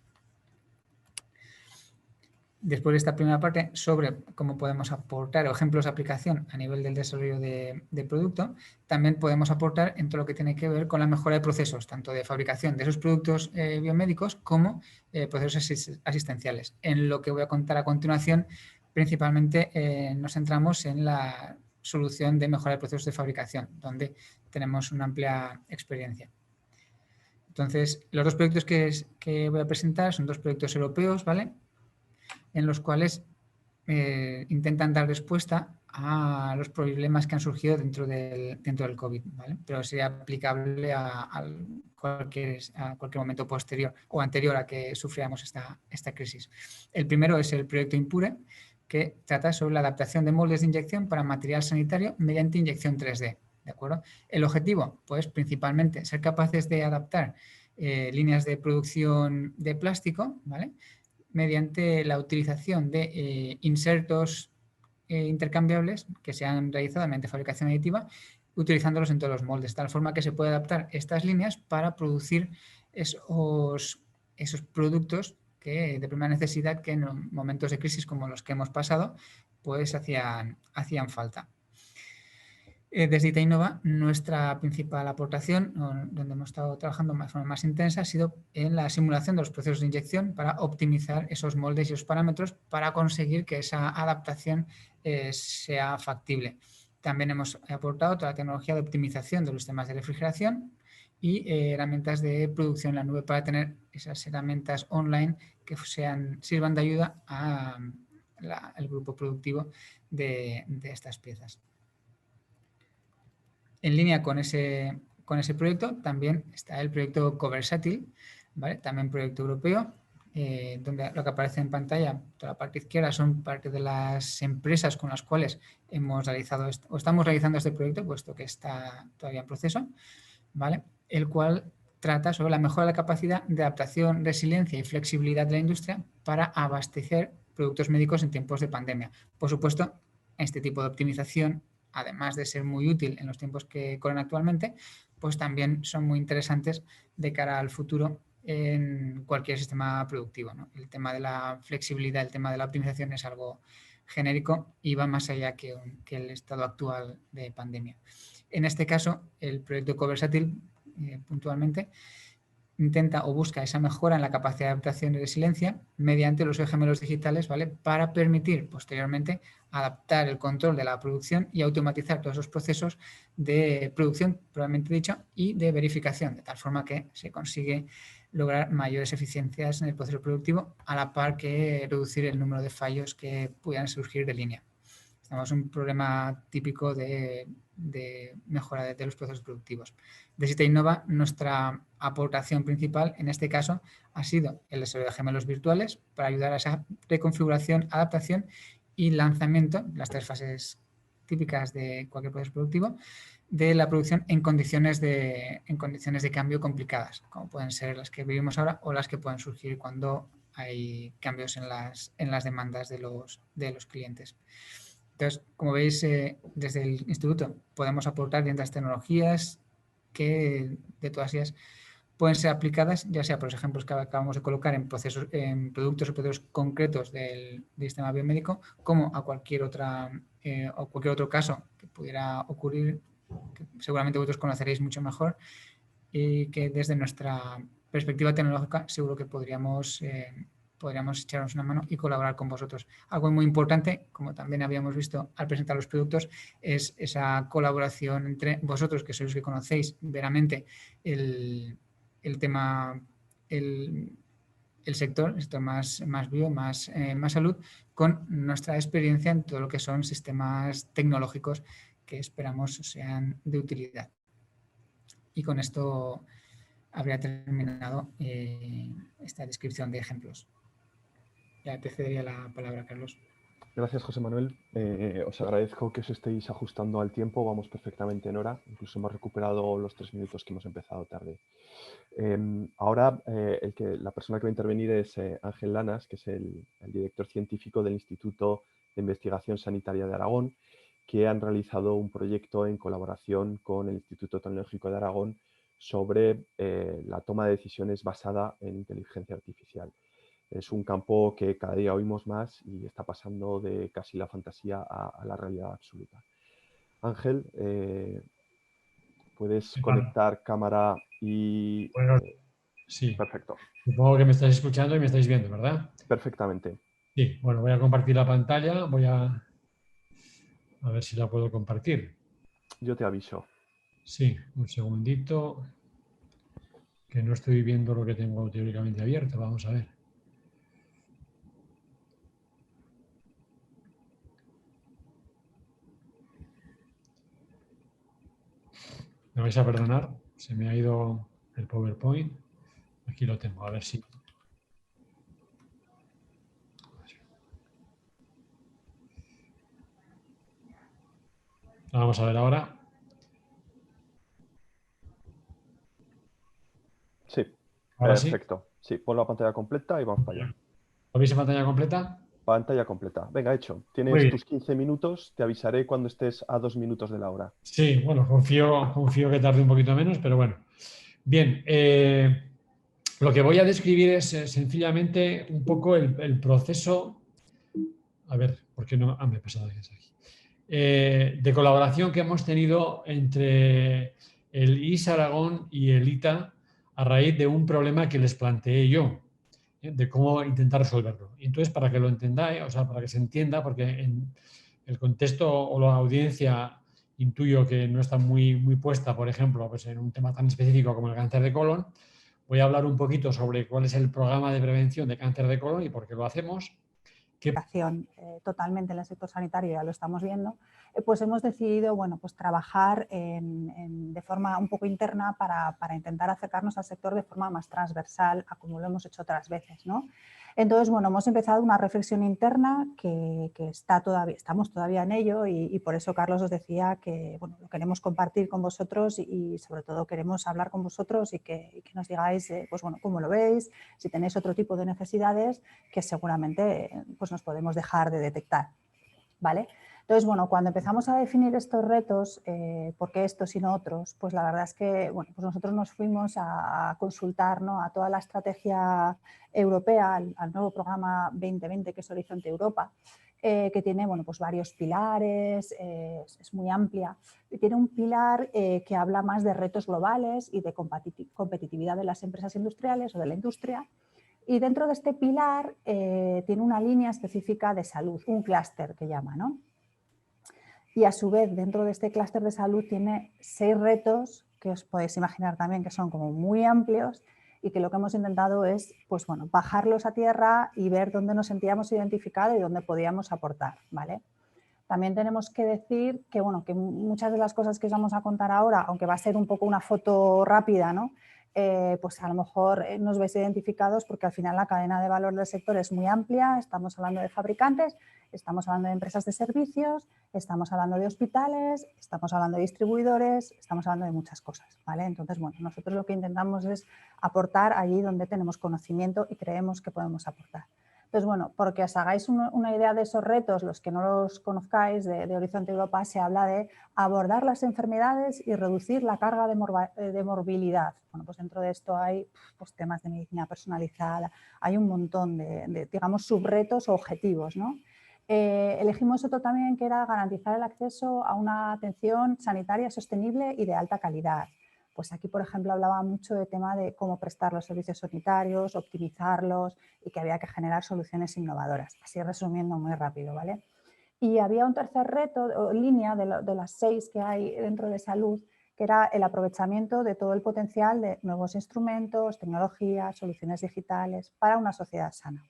Después de esta primera parte sobre cómo podemos aportar ejemplos de aplicación a nivel del desarrollo de producto, también podemos aportar en todo lo que tiene que ver con la mejora de procesos, tanto de fabricación de esos productos biomédicos como procesos asistenciales. En lo que voy a contar a continuación, principalmente nos centramos en la solución de mejora de procesos de fabricación, donde tenemos una amplia experiencia. Entonces, los dos proyectos que voy a presentar son dos proyectos europeos, ¿vale?, en los cuales intentan dar respuesta a los problemas que han surgido dentro del COVID, ¿vale? Pero sería aplicable a cualquier momento posterior o anterior a que sufriéramos esta crisis. El primero es el proyecto Impure, que trata sobre la adaptación de moldes de inyección para material sanitario mediante inyección 3D. ¿De acuerdo? El objetivo, pues principalmente, ser capaces de adaptar líneas de producción de plástico, ¿vale?, mediante la utilización de insertos intercambiables que se han realizado mediante fabricación aditiva, utilizándolos en todos los moldes, de tal forma que se puede adaptar estas líneas para producir esos productos que de primera necesidad que en momentos de crisis como los que hemos pasado, pues hacían falta. Desde Itainova, nuestra principal aportación, donde hemos estado trabajando de forma más intensa, ha sido en la simulación de los procesos de inyección para optimizar esos moldes y esos parámetros para conseguir que esa adaptación sea factible. También hemos aportado toda la tecnología de optimización de los sistemas de refrigeración y herramientas de producción en la nube para tener esas herramientas online que sirvan de ayuda al grupo productivo de estas piezas. En línea con ese proyecto también está el proyecto Coversatil, ¿vale?, también proyecto europeo, donde lo que aparece en pantalla, toda la parte izquierda, son parte de las empresas con las cuales hemos realizado o estamos realizando este proyecto, puesto que está todavía en proceso, ¿vale?, el cual trata sobre la mejora de la capacidad de adaptación, resiliencia y flexibilidad de la industria para abastecer productos médicos en tiempos de pandemia. Por supuesto, este tipo de optimización, además de ser muy útil en los tiempos que corren actualmente, pues también son muy interesantes de cara al futuro en cualquier sistema productivo, ¿no? El tema de la flexibilidad, el tema de la optimización es algo genérico y va más allá que el estado actual de pandemia. En este caso, el proyecto Coversatil, puntualmente, intenta o busca esa mejora en la capacidad de adaptación y resiliencia mediante los gemelos digitales, ¿vale? Para permitir posteriormente adaptar el control de la producción y automatizar todos esos procesos de producción, probablemente dicho, y de verificación, de tal forma que se consigue lograr mayores eficiencias en el proceso productivo, a la par que reducir el número de fallos que puedan surgir de línea. Tenemos un problema típico de mejora de los procesos productivos. Desde Innova, nuestra aportación principal en este caso ha sido el desarrollo de gemelos virtuales para ayudar a esa reconfiguración, adaptación y lanzamiento, las 3 fases típicas de cualquier proceso productivo, de la producción en condiciones de cambio complicadas, como pueden ser las que vivimos ahora o las que pueden surgir cuando hay cambios en las demandas de los clientes. Entonces, como veis, desde el instituto podemos aportar distintas tecnologías que de todas ellas pueden ser aplicadas, ya sea por los ejemplos que acabamos de colocar en productos o procesos concretos del sistema biomédico, como a cualquier otro caso que pudiera ocurrir, que seguramente vosotros conoceréis mucho mejor, y que desde nuestra perspectiva tecnológica seguro que podríamos echarnos una mano y colaborar con vosotros. Algo muy importante, como también habíamos visto al presentar los productos, es esa colaboración entre vosotros, que sois los que conocéis veramente el tema, el sector más bio, más salud, con nuestra experiencia en todo lo que son sistemas tecnológicos que esperamos sean de utilidad. Y con esto habría terminado esta descripción de ejemplos. Ya te cedería la palabra, Carlos. Gracias, José Manuel. Os agradezco que os estéis ajustando al tiempo. Vamos perfectamente en hora. Incluso hemos recuperado los 3 minutos que hemos empezado tarde. Ahora, la persona que va a intervenir es Ángel Lanas, que es el director científico del Instituto de Investigación Sanitaria de Aragón, que han realizado un proyecto en colaboración con el Instituto Tecnológico de Aragón sobre la toma de decisiones basada en inteligencia artificial. Es un campo que cada día oímos más y está pasando de casi la fantasía a la realidad absoluta. Ángel, ¿puedes conectar cámara y...? Bueno, sí. Perfecto. Supongo que me estáis escuchando y me estáis viendo, ¿verdad? Perfectamente. Sí, bueno, voy a compartir la pantalla. Voy a ver si la puedo compartir. Yo te aviso. Sí, un segundito. Que no estoy viendo lo que tengo teóricamente abierto. Vamos a ver. Me vais a perdonar, se me ha ido el PowerPoint. Aquí lo tengo, a ver si... Vamos a ver ahora. Sí, ¿Ahora perfecto. Sí, pon la pantalla completa y vamos para allá. ¿Lo veis en pantalla completa? Pantalla completa. Venga, hecho. Tienes tus 15 minutos. Te avisaré cuando estés a 2 minutos de la hora. Sí, bueno, confío que tarde un poquito menos, pero bueno. Bien, lo que voy a describir es sencillamente un poco el proceso... A ver, ¿por qué no? Me he pasado aquí. De colaboración que hemos tenido entre el IS Aragón y el ITA a raíz de un problema que les planteé yo, de cómo intentar resolverlo. Y entonces, para que lo entendáis, o sea, para que se entienda, porque en el contexto o la audiencia intuyo que no está muy puesta, por ejemplo, pues en un tema tan específico como el cáncer de colon, voy a hablar un poquito sobre cuál es el programa de prevención de cáncer de colon y por qué lo hacemos. Totalmente en el sector sanitario, ya lo estamos viendo, pues hemos decidido pues trabajar de forma un poco interna para intentar acercarnos al sector de forma más transversal a como lo hemos hecho otras veces, ¿no? Entonces, bueno, hemos empezado una reflexión interna que estamos todavía en ello y por eso Carlos os decía que bueno, lo queremos compartir con vosotros y sobre todo queremos hablar con vosotros y que nos digáis pues bueno, cómo lo veis, si tenéis otro tipo de necesidades que seguramente pues nos podemos dejar de detectar, ¿vale? Entonces, bueno, cuando empezamos a definir estos retos, ¿por qué estos y no otros? Pues la verdad es que bueno, pues nosotros nos fuimos a consultar, ¿no?, a toda la estrategia europea, al nuevo programa 2020 que es Horizonte Europa, que tiene bueno, pues varios pilares, es muy amplia. Y tiene un pilar que habla más de retos globales y de competitividad de las empresas industriales o de la industria. Y dentro de este pilar tiene una línea específica de salud, un clúster que llama, ¿no? Y a su vez, dentro de este clúster de salud tiene 6 retos que os podéis imaginar también que son como muy amplios y que lo que hemos intentado es pues, bueno, bajarlos a tierra y ver dónde nos sentíamos identificados y dónde podíamos aportar, ¿vale? También tenemos que decir que, bueno, que muchas de las cosas que os vamos a contar ahora, aunque va a ser un poco una foto rápida, ¿no? Pues a lo mejor nos veis identificados porque al final la cadena de valor del sector es muy amplia, estamos hablando de fabricantes, estamos hablando de empresas de servicios, estamos hablando de hospitales, estamos hablando de distribuidores, estamos hablando de muchas cosas, ¿vale? Entonces, bueno, nosotros lo que intentamos es aportar allí donde tenemos conocimiento y creemos que podemos aportar. Entonces, bueno, porque os hagáis una idea de esos retos, los que no los conozcáis, de Horizonte Europa se habla de abordar las enfermedades y reducir la carga de morbilidad. Bueno, pues dentro de esto hay pues, temas de medicina personalizada, hay un montón de digamos, subretos o objetivos, ¿no? Elegimos otro también que era garantizar el acceso a una atención sanitaria sostenible y de alta calidad. Pues aquí, por ejemplo, hablaba mucho de tema de cómo prestar los servicios sanitarios, optimizarlos y que había que generar soluciones innovadoras. Así resumiendo muy rápido, ¿vale? Y había un tercer reto o línea de las 6 que hay dentro de salud, que era el aprovechamiento de todo el potencial de nuevos instrumentos, tecnologías, soluciones digitales para una sociedad sana.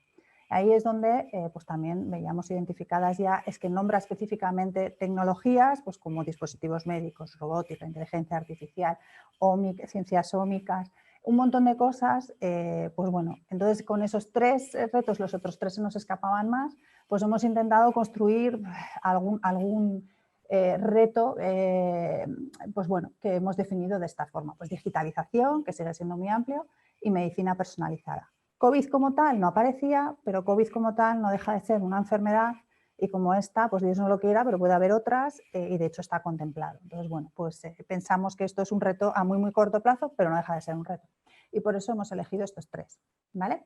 Ahí es donde pues también veíamos identificadas ya, es que nombra específicamente tecnologías pues como dispositivos médicos, robótica, inteligencia artificial, ciencias ómicas, un montón de cosas. Pues bueno, entonces con esos 3 retos, los otros 3 se nos escapaban más, pues hemos intentado construir algún reto pues bueno, que hemos definido de esta forma, pues digitalización, que sigue siendo muy amplio, y medicina personalizada. COVID como tal no aparecía, pero COVID como tal no deja de ser una enfermedad y como esta, pues Dios no lo quiera, pero puede haber otras y de hecho está contemplado. Entonces, bueno, pues pensamos que esto es un reto a muy, muy corto plazo, pero no deja de ser un reto. Y por eso hemos elegido estos 3, ¿vale?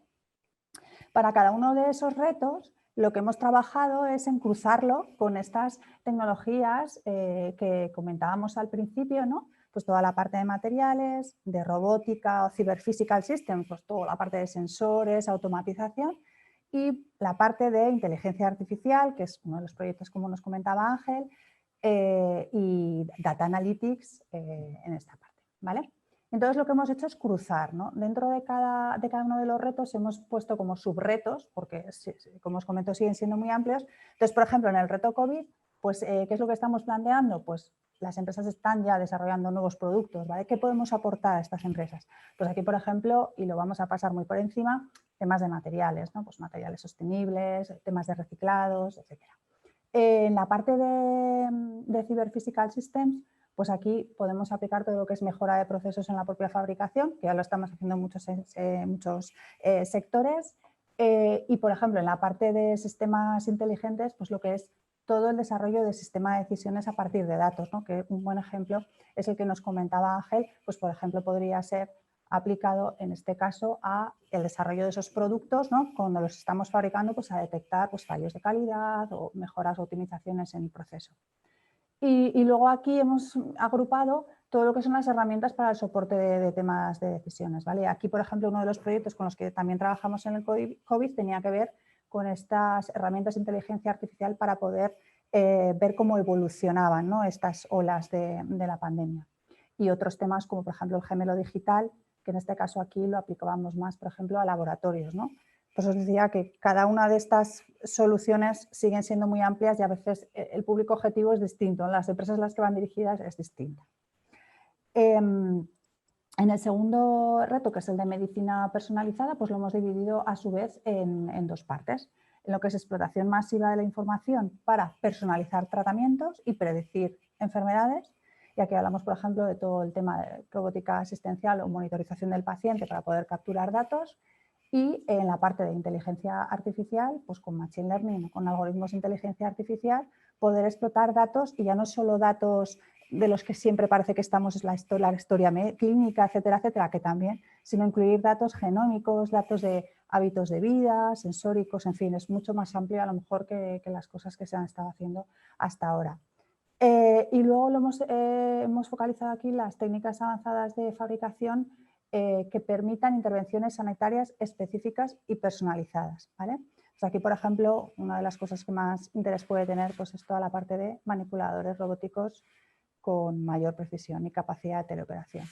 Para cada uno de esos retos, lo que hemos trabajado es en cruzarlo con estas tecnologías que comentábamos al principio, ¿no? Pues toda la parte de materiales, de robótica o cyber physical systems, pues toda la parte de sensores, automatización y la parte de inteligencia artificial, que es uno de los proyectos como nos comentaba Ángel, y data analytics en esta parte, ¿vale? Entonces lo que hemos hecho es cruzar, ¿no? Dentro de cada uno de los retos hemos puesto como subretos, porque como os comento siguen siendo muy amplios. Entonces, por ejemplo, en el reto COVID, pues ¿qué es lo que estamos planteando? Pues las empresas están ya desarrollando nuevos productos, ¿vale? ¿Qué podemos aportar a estas empresas? Pues aquí, por ejemplo, y lo vamos a pasar muy por encima, temas de materiales, ¿no? Pues materiales sostenibles, temas de reciclados, etc. En la parte de Cyber Physical Systems, pues aquí podemos aplicar todo lo que es mejora de procesos en la propia fabricación, que ya lo estamos haciendo en muchos sectores. Y, por ejemplo, en la parte de sistemas inteligentes, pues lo que es todo el desarrollo de sistema de decisiones a partir de datos, ¿no? Que un buen ejemplo es el que nos comentaba Ángel, pues por ejemplo podría ser aplicado en este caso a el desarrollo de esos productos, ¿no? Cuando los estamos fabricando, pues a detectar pues, fallos de calidad o mejoras o optimizaciones en el proceso. Y luego aquí hemos agrupado todo lo que son las herramientas para el soporte de temas de decisiones, ¿vale? Aquí, por ejemplo, uno de los proyectos con los que también trabajamos en el COVID tenía que ver con estas herramientas de inteligencia artificial para poder ver cómo evolucionaban, ¿no? Estas olas de la pandemia. Y otros temas como, por ejemplo, el gemelo digital, que en este caso aquí lo aplicábamos más, por ejemplo, a laboratorios, ¿no? Pues os decía que cada una de estas soluciones siguen siendo muy amplias y a veces el público objetivo es distinto, en las empresas a las que van dirigidas es distinta. En el segundo reto, que es el de medicina personalizada, pues lo hemos dividido a su vez en 2 partes. En lo que es explotación masiva de la información para personalizar tratamientos y predecir enfermedades. Y aquí hablamos, por ejemplo, de todo el tema de robótica asistencial o monitorización del paciente para poder capturar datos. Y en la parte de inteligencia artificial, pues con Machine Learning, con algoritmos de inteligencia artificial, poder explotar datos y ya no solo datos de los que siempre parece que estamos en la historia clínica, etcétera, etcétera, que también, sino incluir datos genómicos, datos de hábitos de vida, sensóricos, en fin, es mucho más amplio a lo mejor que las cosas que se han estado haciendo hasta ahora. Y luego hemos focalizado aquí las técnicas avanzadas de fabricación que permitan intervenciones sanitarias específicas y personalizadas, ¿vale? Pues aquí, por ejemplo, una de las cosas que más interés puede tener pues, es toda la parte de manipuladores robóticos con mayor precisión y capacidad de teleoperación.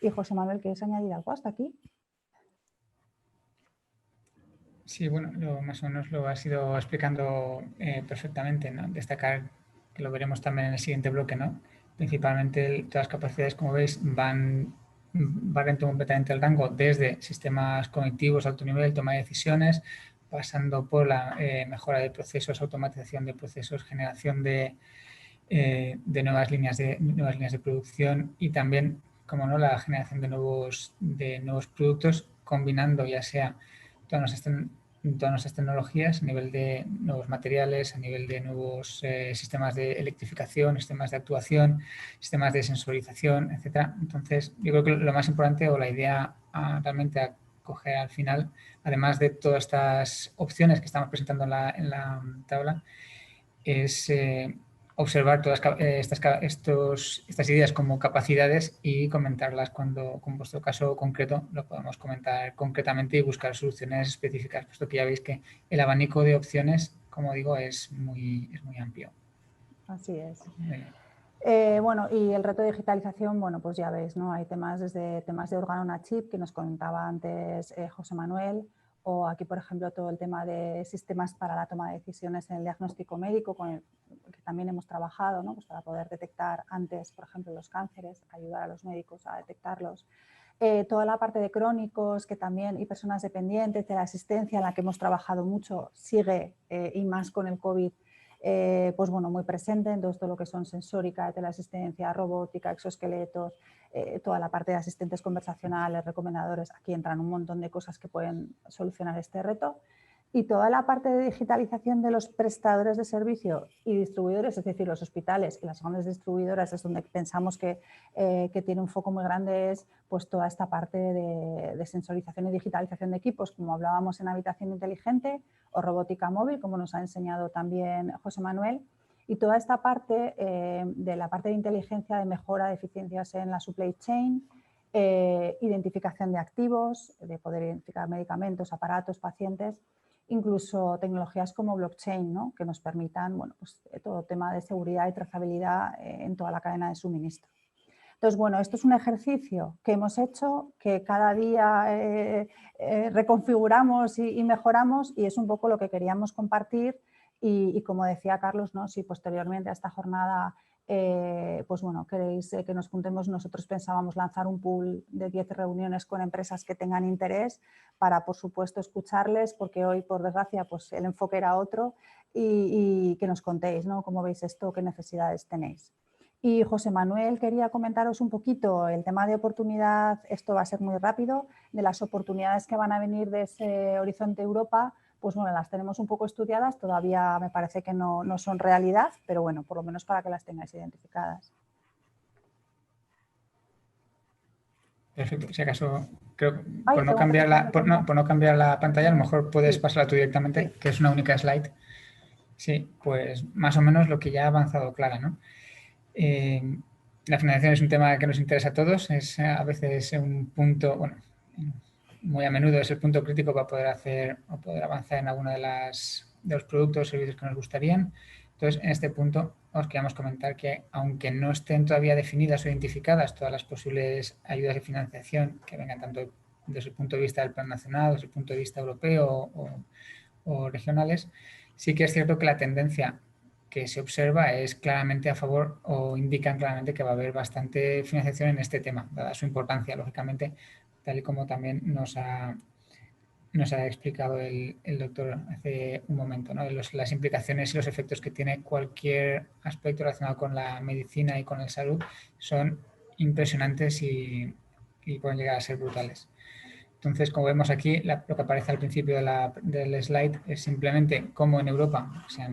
Y José Manuel, ¿quieres añadir algo hasta aquí? Sí, bueno, más o menos lo has ido explicando perfectamente, ¿no? Destacar, que lo veremos también en el siguiente bloque, ¿no? Principalmente todas las capacidades, como veis, van completamente el rango desde sistemas cognitivos, alto nivel, toma de decisiones, pasando por la mejora de procesos, automatización de procesos, generación de nuevas líneas de producción y también, como no, la generación de nuevos productos, combinando ya sea todas nuestras tecnologías a nivel de nuevos materiales, a nivel de nuevos sistemas de electrificación, sistemas de actuación, sistemas de sensorización, etcétera. Entonces, yo creo que lo más importante o la idea realmente a coger al final, además de todas estas opciones que estamos presentando en la tabla, es observar todas estas ideas como capacidades y comentarlas cuando, con vuestro caso concreto, lo podemos comentar concretamente y buscar soluciones específicas, puesto que ya veis que el abanico de opciones, como digo, es muy amplio. Así es. Bueno, y el reto de digitalización, bueno, pues ya veis, ¿no? Hay temas desde temas de órgano on a chip que nos comentaba antes José Manuel, o aquí, por ejemplo, todo el tema de sistemas para la toma de decisiones en el diagnóstico médico, con el que también hemos trabajado, ¿no? Pues para poder detectar antes, por ejemplo, los cánceres, ayudar a los médicos a detectarlos. Toda la parte de crónicos que también, y personas dependientes de la asistencia en la que hemos trabajado mucho, sigue y más con el COVID, pues bueno, muy presente en todo lo que son sensórica, teleasistencia, robótica, exoesqueletos, toda la parte de asistentes conversacionales, recomendadores. Aquí entran un montón de cosas que pueden solucionar este reto. Y toda la parte de digitalización de los prestadores de servicio y distribuidores, es decir, los hospitales y las grandes distribuidoras, es donde pensamos que tiene un foco muy grande, es pues toda esta parte de sensorización y digitalización de equipos, como hablábamos en habitación inteligente, o robótica móvil, como nos ha enseñado también José Manuel. Y toda esta parte de la parte de inteligencia de mejora de eficiencias en la supply chain, identificación de activos, de poder identificar medicamentos, aparatos, pacientes, incluso tecnologías como blockchain, ¿no? Que nos permitan, bueno, pues, todo tema de seguridad y trazabilidad en toda la cadena de suministro. Entonces, bueno, esto es un ejercicio que hemos hecho, que cada día reconfiguramos y mejoramos, y es un poco lo que queríamos compartir. Y como decía Carlos, ¿no? Si posteriormente a esta jornada pues bueno, queréis que nos juntemos, nosotros pensábamos lanzar un pool de 10 reuniones con empresas que tengan interés para, por supuesto, escucharles, porque hoy, por desgracia, pues el enfoque era otro, y que nos contéis, ¿no? Cómo veis esto, qué necesidades tenéis. Y José Manuel, quería comentaros un poquito el tema de oportunidad, esto va a ser muy rápido, de las oportunidades que van a venir de ese Horizonte Europa. Pues bueno, las tenemos un poco estudiadas, todavía me parece que no son realidad, pero bueno, por lo menos para que las tengáis identificadas. Perfecto, si acaso, creo que por no cambiar la pantalla, a lo mejor puedes pasarla tú directamente, que es una única slide. Sí, pues más o menos lo que ya ha avanzado Clara, ¿no? La financiación es un tema que nos interesa a todos, es a veces un punto, bueno, muy a menudo es el punto crítico para poder hacer o poder avanzar en alguno de los productos o servicios que nos gustarían. Entonces, en este punto os queríamos comentar que, aunque no estén todavía definidas o identificadas todas las posibles ayudas de financiación que vengan tanto desde el punto de vista del plan nacional, desde el punto de vista europeo o regionales, sí que es cierto que la tendencia que se observa es claramente a favor, o indican claramente que va a haber bastante financiación en este tema, dada su importancia, lógicamente, tal y como también nos ha explicado el doctor hace un momento, ¿no? Las implicaciones y los efectos que tiene cualquier aspecto relacionado con la medicina y con la salud son impresionantes y pueden llegar a ser brutales. Entonces, como vemos aquí, lo que aparece al principio del slide es simplemente cómo en Europa, o sea,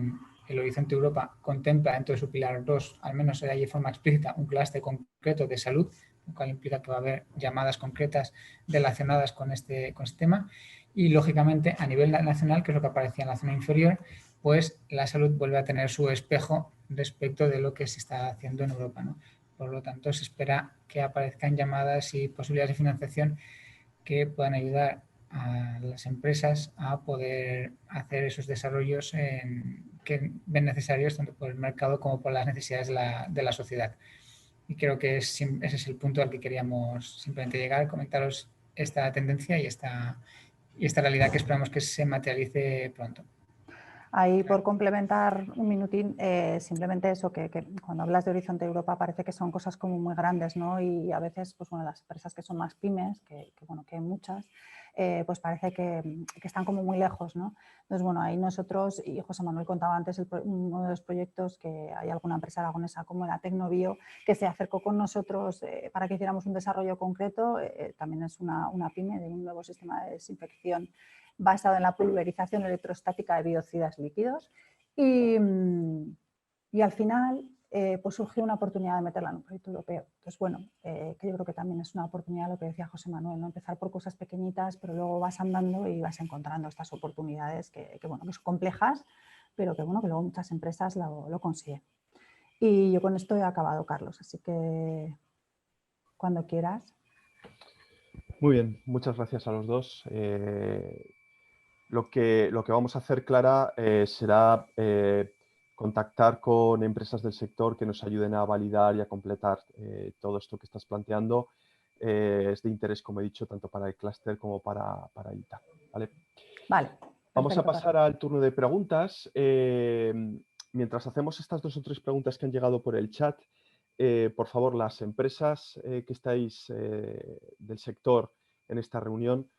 el Horizonte Europa contempla dentro de su pilar 2, al menos de forma explícita, un clúster concreto de salud, lo cual implica que va a haber llamadas concretas relacionadas con este tema. Y, lógicamente, a nivel nacional, que es lo que aparecía en la zona inferior, pues la salud vuelve a tener su espejo respecto de lo que se está haciendo en Europa, ¿no? Por lo tanto, se espera que aparezcan llamadas y posibilidades de financiación que puedan ayudar a las empresas a poder hacer esos desarrollos que ven necesarios tanto por el mercado como por las necesidades de la sociedad. Y creo que ese es el punto al que queríamos simplemente llegar, comentaros esta tendencia y esta realidad que esperamos que se materialice pronto. Ahí, por complementar un minutín, simplemente eso, que cuando hablas de Horizonte Europa parece que son cosas como muy grandes, ¿no? Y a veces, pues bueno, las empresas que son más pymes, que hay muchas, pues parece que están como muy lejos, ¿no? Entonces, bueno, ahí nosotros, y José Manuel contaba antes uno de los proyectos que hay alguna empresa aragonesa como la Tecnobio que se acercó con nosotros para que hiciéramos un desarrollo concreto. También es una pyme de un nuevo sistema de desinfección basado en la pulverización electrostática de biocidas líquidos y al final pues surgió una oportunidad de meterla en un proyecto europeo. Entonces, bueno, que yo creo que también es una oportunidad, lo que decía José Manuel, ¿no? Empezar por cosas pequeñitas, pero luego vas andando y vas encontrando estas oportunidades que son complejas, pero que luego muchas empresas lo consiguen. Y yo con esto he acabado, Carlos, así que cuando quieras. Muy bien, muchas gracias a los dos. Lo que vamos a hacer, Clara, será contactar con empresas del sector que nos ayuden a validar y a completar todo esto que estás planteando. Es de interés, como he dicho, tanto para el clúster como para ITA. ¿Vale? Vale. Vamos a pasar al turno de preguntas. Mientras hacemos estas 2 o 3 preguntas que han llegado por el chat, por favor, las empresas que estáis del sector en esta reunión,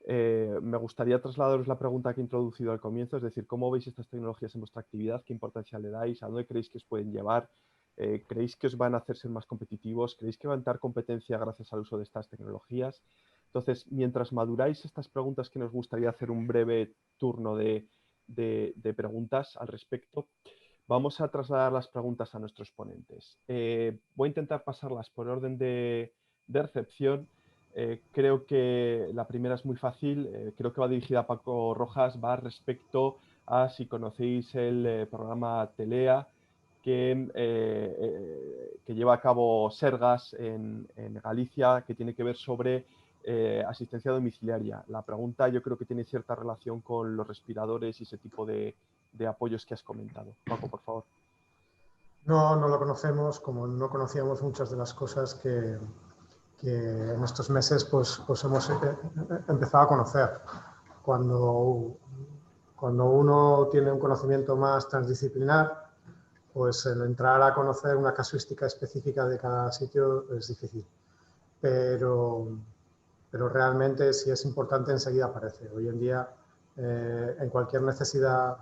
me gustaría trasladaros la pregunta que he introducido al comienzo, es decir, ¿cómo veis estas tecnologías en vuestra actividad? ¿Qué importancia le dais? ¿A dónde creéis que os pueden llevar? ¿Creéis que os van a hacer ser más competitivos? ¿Creéis que van a dar competencia gracias al uso de estas tecnologías? Entonces, mientras maduráis estas preguntas, que nos gustaría hacer un breve turno de preguntas al respecto, vamos a trasladar las preguntas a nuestros ponentes. Voy a intentar pasarlas por orden de recepción. Creo que la primera es muy fácil, creo que va dirigida a Paco Rojas, va respecto a si conocéis el programa Telea que lleva a cabo Sergas en Galicia, que tiene que ver sobre asistencia domiciliaria. La pregunta yo creo que tiene cierta relación con los respiradores y ese tipo de apoyos que has comentado. Paco, por favor. No lo conocemos, como no conocíamos muchas de las cosas que en estos meses pues hemos empezado a conocer. Cuando uno tiene un conocimiento más transdisciplinar, pues el entrar a conocer una casuística específica de cada sitio es difícil. Pero realmente, si es importante, enseguida aparece. Hoy en día, en cualquier necesidad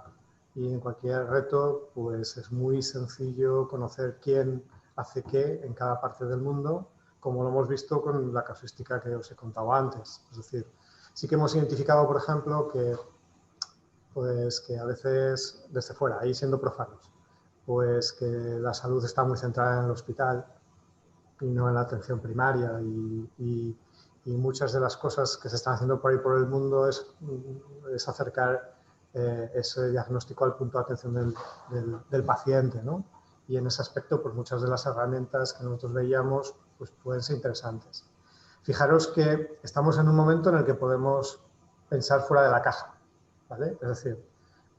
y en cualquier reto, pues es muy sencillo conocer quién hace qué en cada parte del mundo, como lo hemos visto con la casuística que os he contado antes. Es decir, sí que hemos identificado, por ejemplo, que a veces, desde fuera, ahí siendo profanos, pues que la salud está muy centrada en el hospital y no en la atención primaria, y muchas de las cosas que se están haciendo por ahí por el mundo es acercar ese diagnóstico al punto de atención del paciente, ¿no? Y en ese aspecto, pues muchas de las herramientas que nosotros veíamos pues pueden ser interesantes. Fijaros que estamos en un momento en el que podemos pensar fuera de la caja, ¿vale? Es decir,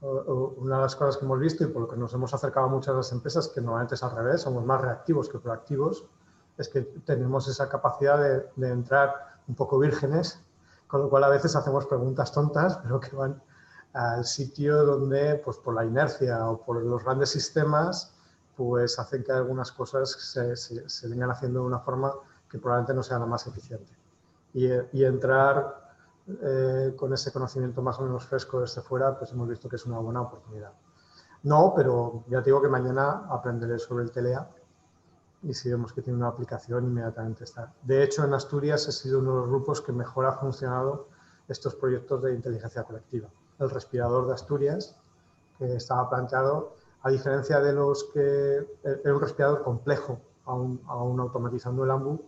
una de las cosas que hemos visto y por lo que nos hemos acercado a muchas de las empresas, que normalmente es al revés, somos más reactivos que proactivos, es que tenemos esa capacidad de entrar un poco vírgenes, con lo cual a veces hacemos preguntas tontas, pero que van al sitio donde, pues por la inercia o por los grandes sistemas, pues hacen que algunas cosas se vengan haciendo de una forma que probablemente no sea la más eficiente. Y entrar con ese conocimiento más o menos fresco desde fuera, pues hemos visto que es una buena oportunidad. No, pero ya te digo que mañana aprenderé sobre el Telea y si vemos que tiene una aplicación, inmediatamente está. De hecho, en Asturias he sido uno de los grupos que mejor ha funcionado estos proyectos de inteligencia colectiva. El respirador de Asturias, que estaba planteado, a diferencia de los que era un respirador complejo, aún automatizando el AMBU,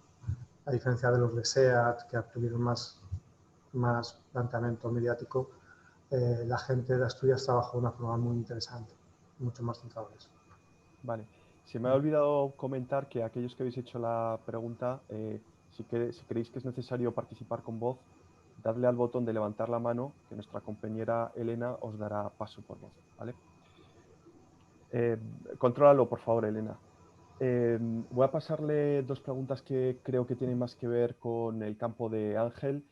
a diferencia de los de SEAT, que obtuvieron más planteamiento mediático, la gente de Asturias trabajó de una forma muy interesante, mucho más centrada en eso. Vale. Se me ha olvidado comentar que aquellos que habéis hecho la pregunta, si creéis que es necesario participar con voz, dadle al botón de levantar la mano, que nuestra compañera Elena os dará paso por voz, ¿vale? Contrólalo, por favor, Elena. Voy a pasarle dos preguntas que creo que tienen más que ver con el campo de Ángel.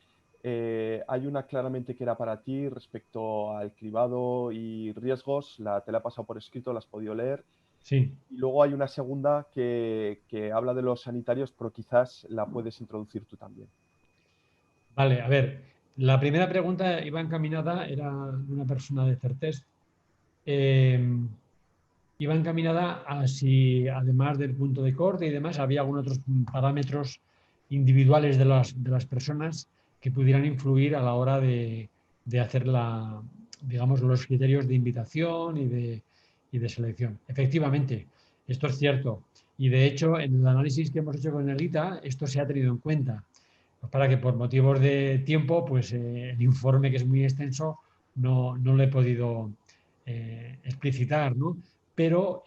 Hay una claramente que era para ti respecto al cribado y riesgos. Te la he pasado por escrito, la has podido leer. Sí. Y luego hay una segunda que habla de los sanitarios, pero quizás la puedes introducir tú también. Vale, a ver, la primera pregunta iba encaminada, era de una persona de Certest. Iba encaminada a si, además del punto de corte y demás, había algunos otros parámetros individuales de las personas que pudieran influir a la hora de hacer digamos, los criterios de invitación y de selección. Efectivamente, esto es cierto. Y de hecho, en el análisis que hemos hecho con el ITA, esto se ha tenido en cuenta. Para que por motivos de tiempo, pues el informe, que es muy extenso, no lo he podido explicitar, ¿no? Pero,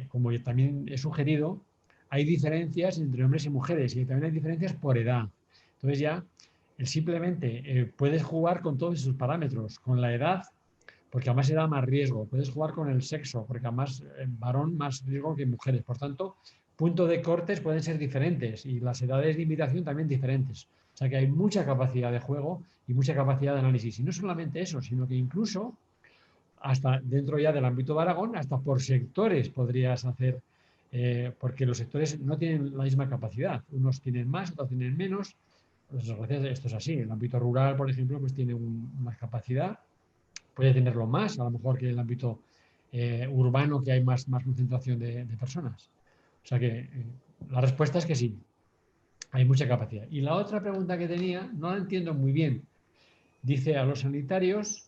como yo también he sugerido, hay diferencias entre hombres y mujeres y también hay diferencias por edad. Entonces ya, simplemente puedes jugar con todos esos parámetros, con la edad, porque además da más riesgo, puedes jugar con el sexo, porque además varón más riesgo que mujeres. Por tanto, puntos de cortes pueden ser diferentes y las edades de invitación también diferentes. O sea que hay mucha capacidad de juego y mucha capacidad de análisis. Y no solamente eso, sino que incluso hasta dentro ya del ámbito de Aragón, hasta por sectores podrías hacer, porque los sectores no tienen la misma capacidad. Unos tienen más, otros tienen menos. Pues esto es así. El ámbito rural, por ejemplo, pues tiene más capacidad. Puede tenerlo más, a lo mejor que el ámbito urbano, que hay más concentración de personas. O sea que la respuesta es que sí, hay mucha capacidad. Y la otra pregunta que tenía, no la entiendo muy bien. Dice, a los sanitarios,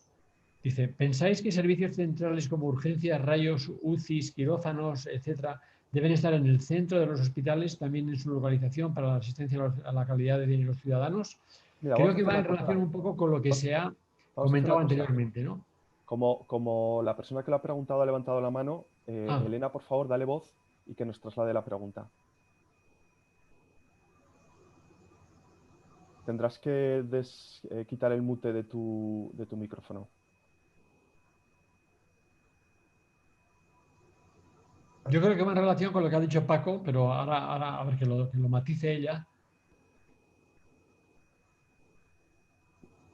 dice, ¿pensáis que servicios centrales como urgencias, rayos, UCIs, quirófanos, etcétera, deben estar en el centro de los hospitales, también en su localización para la asistencia a la calidad de los ciudadanos? Mira, creo que va en relación un poco con lo que se ha comentado anteriormente, ¿no? Como la persona que lo ha preguntado ha levantado la mano, Elena, por favor, dale voz y que nos traslade la pregunta. Tendrás que quitar el mute de tu micrófono. Yo creo que va en relación con lo que ha dicho Paco, pero ahora a ver que lo matice ella.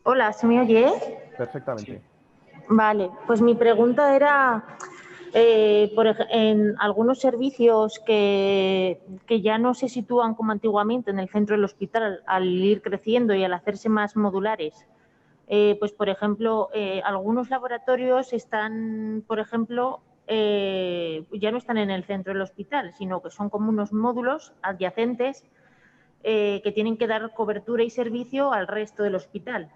Hola, ¿se me oye? Perfectamente. Vale, pues mi pregunta era, en algunos servicios que ya no se sitúan como antiguamente en el centro del hospital, al ir creciendo y al hacerse más modulares, pues por ejemplo, algunos laboratorios están, por ejemplo, ya no están en el centro del hospital, sino que son como unos módulos adyacentes que tienen que dar cobertura y servicio al resto del hospital.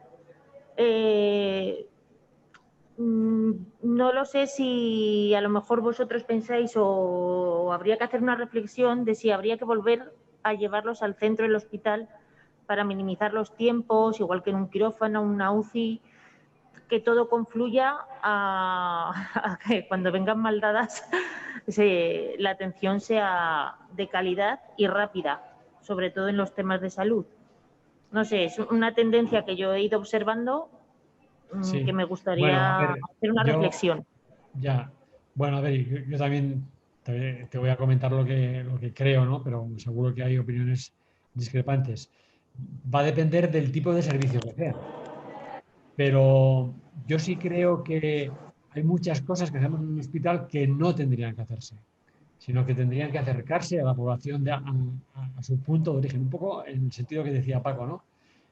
No lo sé si a lo mejor vosotros pensáis o habría que hacer una reflexión de si habría que volver a llevarlos al centro del hospital para minimizar los tiempos, igual que en un quirófano, una UCI, que todo confluya a que cuando vengan mal dadas la atención sea de calidad y rápida, sobre todo en los temas de salud. No sé, es una tendencia que yo he ido observando. Sí. Que me gustaría hacer una reflexión. Ya, bueno, a ver, yo también te voy a comentar lo que creo, ¿no? Pero seguro que hay opiniones discrepantes. Va a depender del tipo de servicio que sea. Pero yo sí creo que hay muchas cosas que hacemos en un hospital que no tendrían que hacerse, sino que tendrían que acercarse a la población a su punto de origen, un poco en el sentido que decía Paco, ¿no?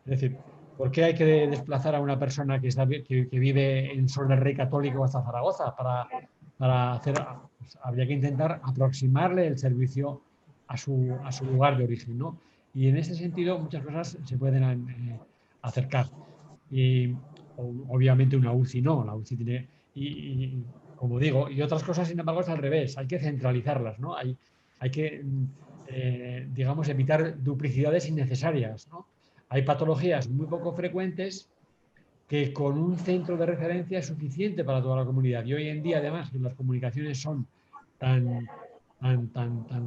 Es decir, ¿por qué hay que desplazar a una persona que vive en Sol del Rey Católico hasta Zaragoza? Para hacer, pues, habría que intentar aproximarle el servicio a su lugar de origen, ¿no? Y en ese sentido muchas cosas se pueden acercar. Y obviamente una UCI no, la UCI tiene, como digo, y otras cosas sin embargo es al revés, hay que centralizarlas, ¿no? Hay que digamos, evitar duplicidades innecesarias, ¿no? Hay patologías muy poco frecuentes que con un centro de referencia es suficiente para toda la comunidad. Y hoy en día, además, que las comunicaciones son tan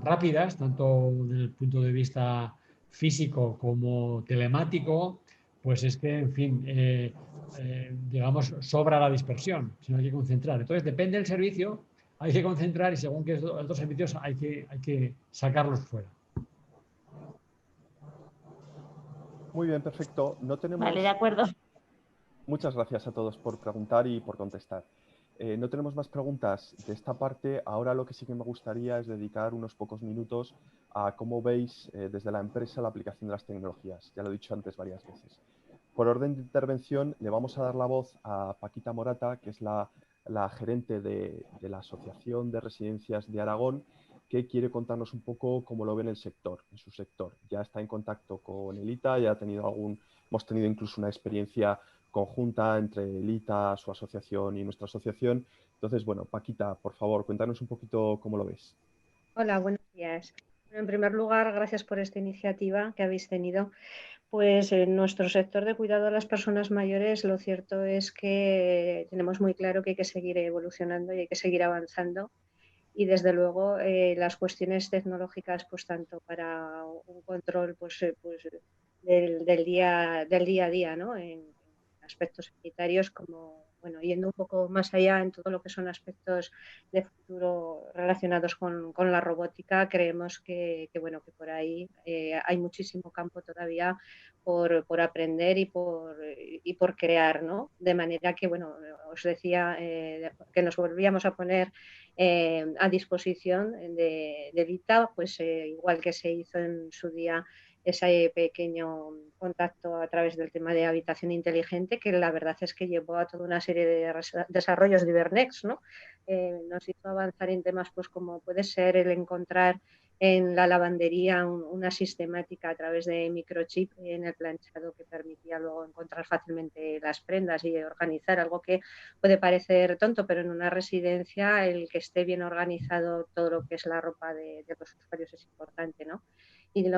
rápidas, tanto desde el punto de vista físico como telemático, pues es que, en fin, digamos, sobra la dispersión, sino hay que concentrar. Entonces, depende del servicio, hay que concentrar y según qué otros servicios hay que sacarlos fuera. Muy bien, perfecto. No tenemos... Vale, de acuerdo. Muchas gracias a todos por preguntar y por contestar. No tenemos más preguntas de esta parte. Ahora lo que sí que me gustaría es dedicar unos pocos minutos a cómo veis desde la empresa la aplicación de las tecnologías. Ya lo he dicho antes varias veces. Por orden de intervención le vamos a dar la voz a Paquita Morata, que es la gerente de la Asociación de Residencias de Aragón, que quiere contarnos un poco cómo lo ve en el sector, en su sector. Ya está en contacto con el ITA, ya hemos tenido incluso una experiencia conjunta entre el ITA, su asociación y nuestra asociación. Entonces, bueno, Paquita, por favor, cuéntanos un poquito cómo lo ves. Hola, buenos días. En primer lugar, gracias por esta iniciativa que habéis tenido. Pues en nuestro sector de cuidado a las personas mayores, lo cierto es que tenemos muy claro que hay que seguir evolucionando y hay que seguir avanzando. Y desde luego las cuestiones tecnológicas, pues tanto para un control del día a día, ¿no? En aspectos sanitarios como, bueno, yendo un poco más allá en todo lo que son aspectos de futuro relacionados con la robótica, creemos que por ahí hay muchísimo campo todavía por aprender y por crear, ¿no? De manera que, bueno, os decía que nos volvíamos a poner a disposición del ITA, pues igual que se hizo en su día ese pequeño contacto a través del tema de habitación inteligente, que la verdad es que llevó a toda una serie de desarrollos de Ibernex, ¿no? Nos hizo avanzar en temas pues como puede ser el encontrar en la lavandería una sistemática a través de microchip en el planchado que permitía luego encontrar fácilmente las prendas y organizar algo que puede parecer tonto, pero en una residencia el que esté bien organizado todo lo que es la ropa de los usuarios es importante, ¿no? Y de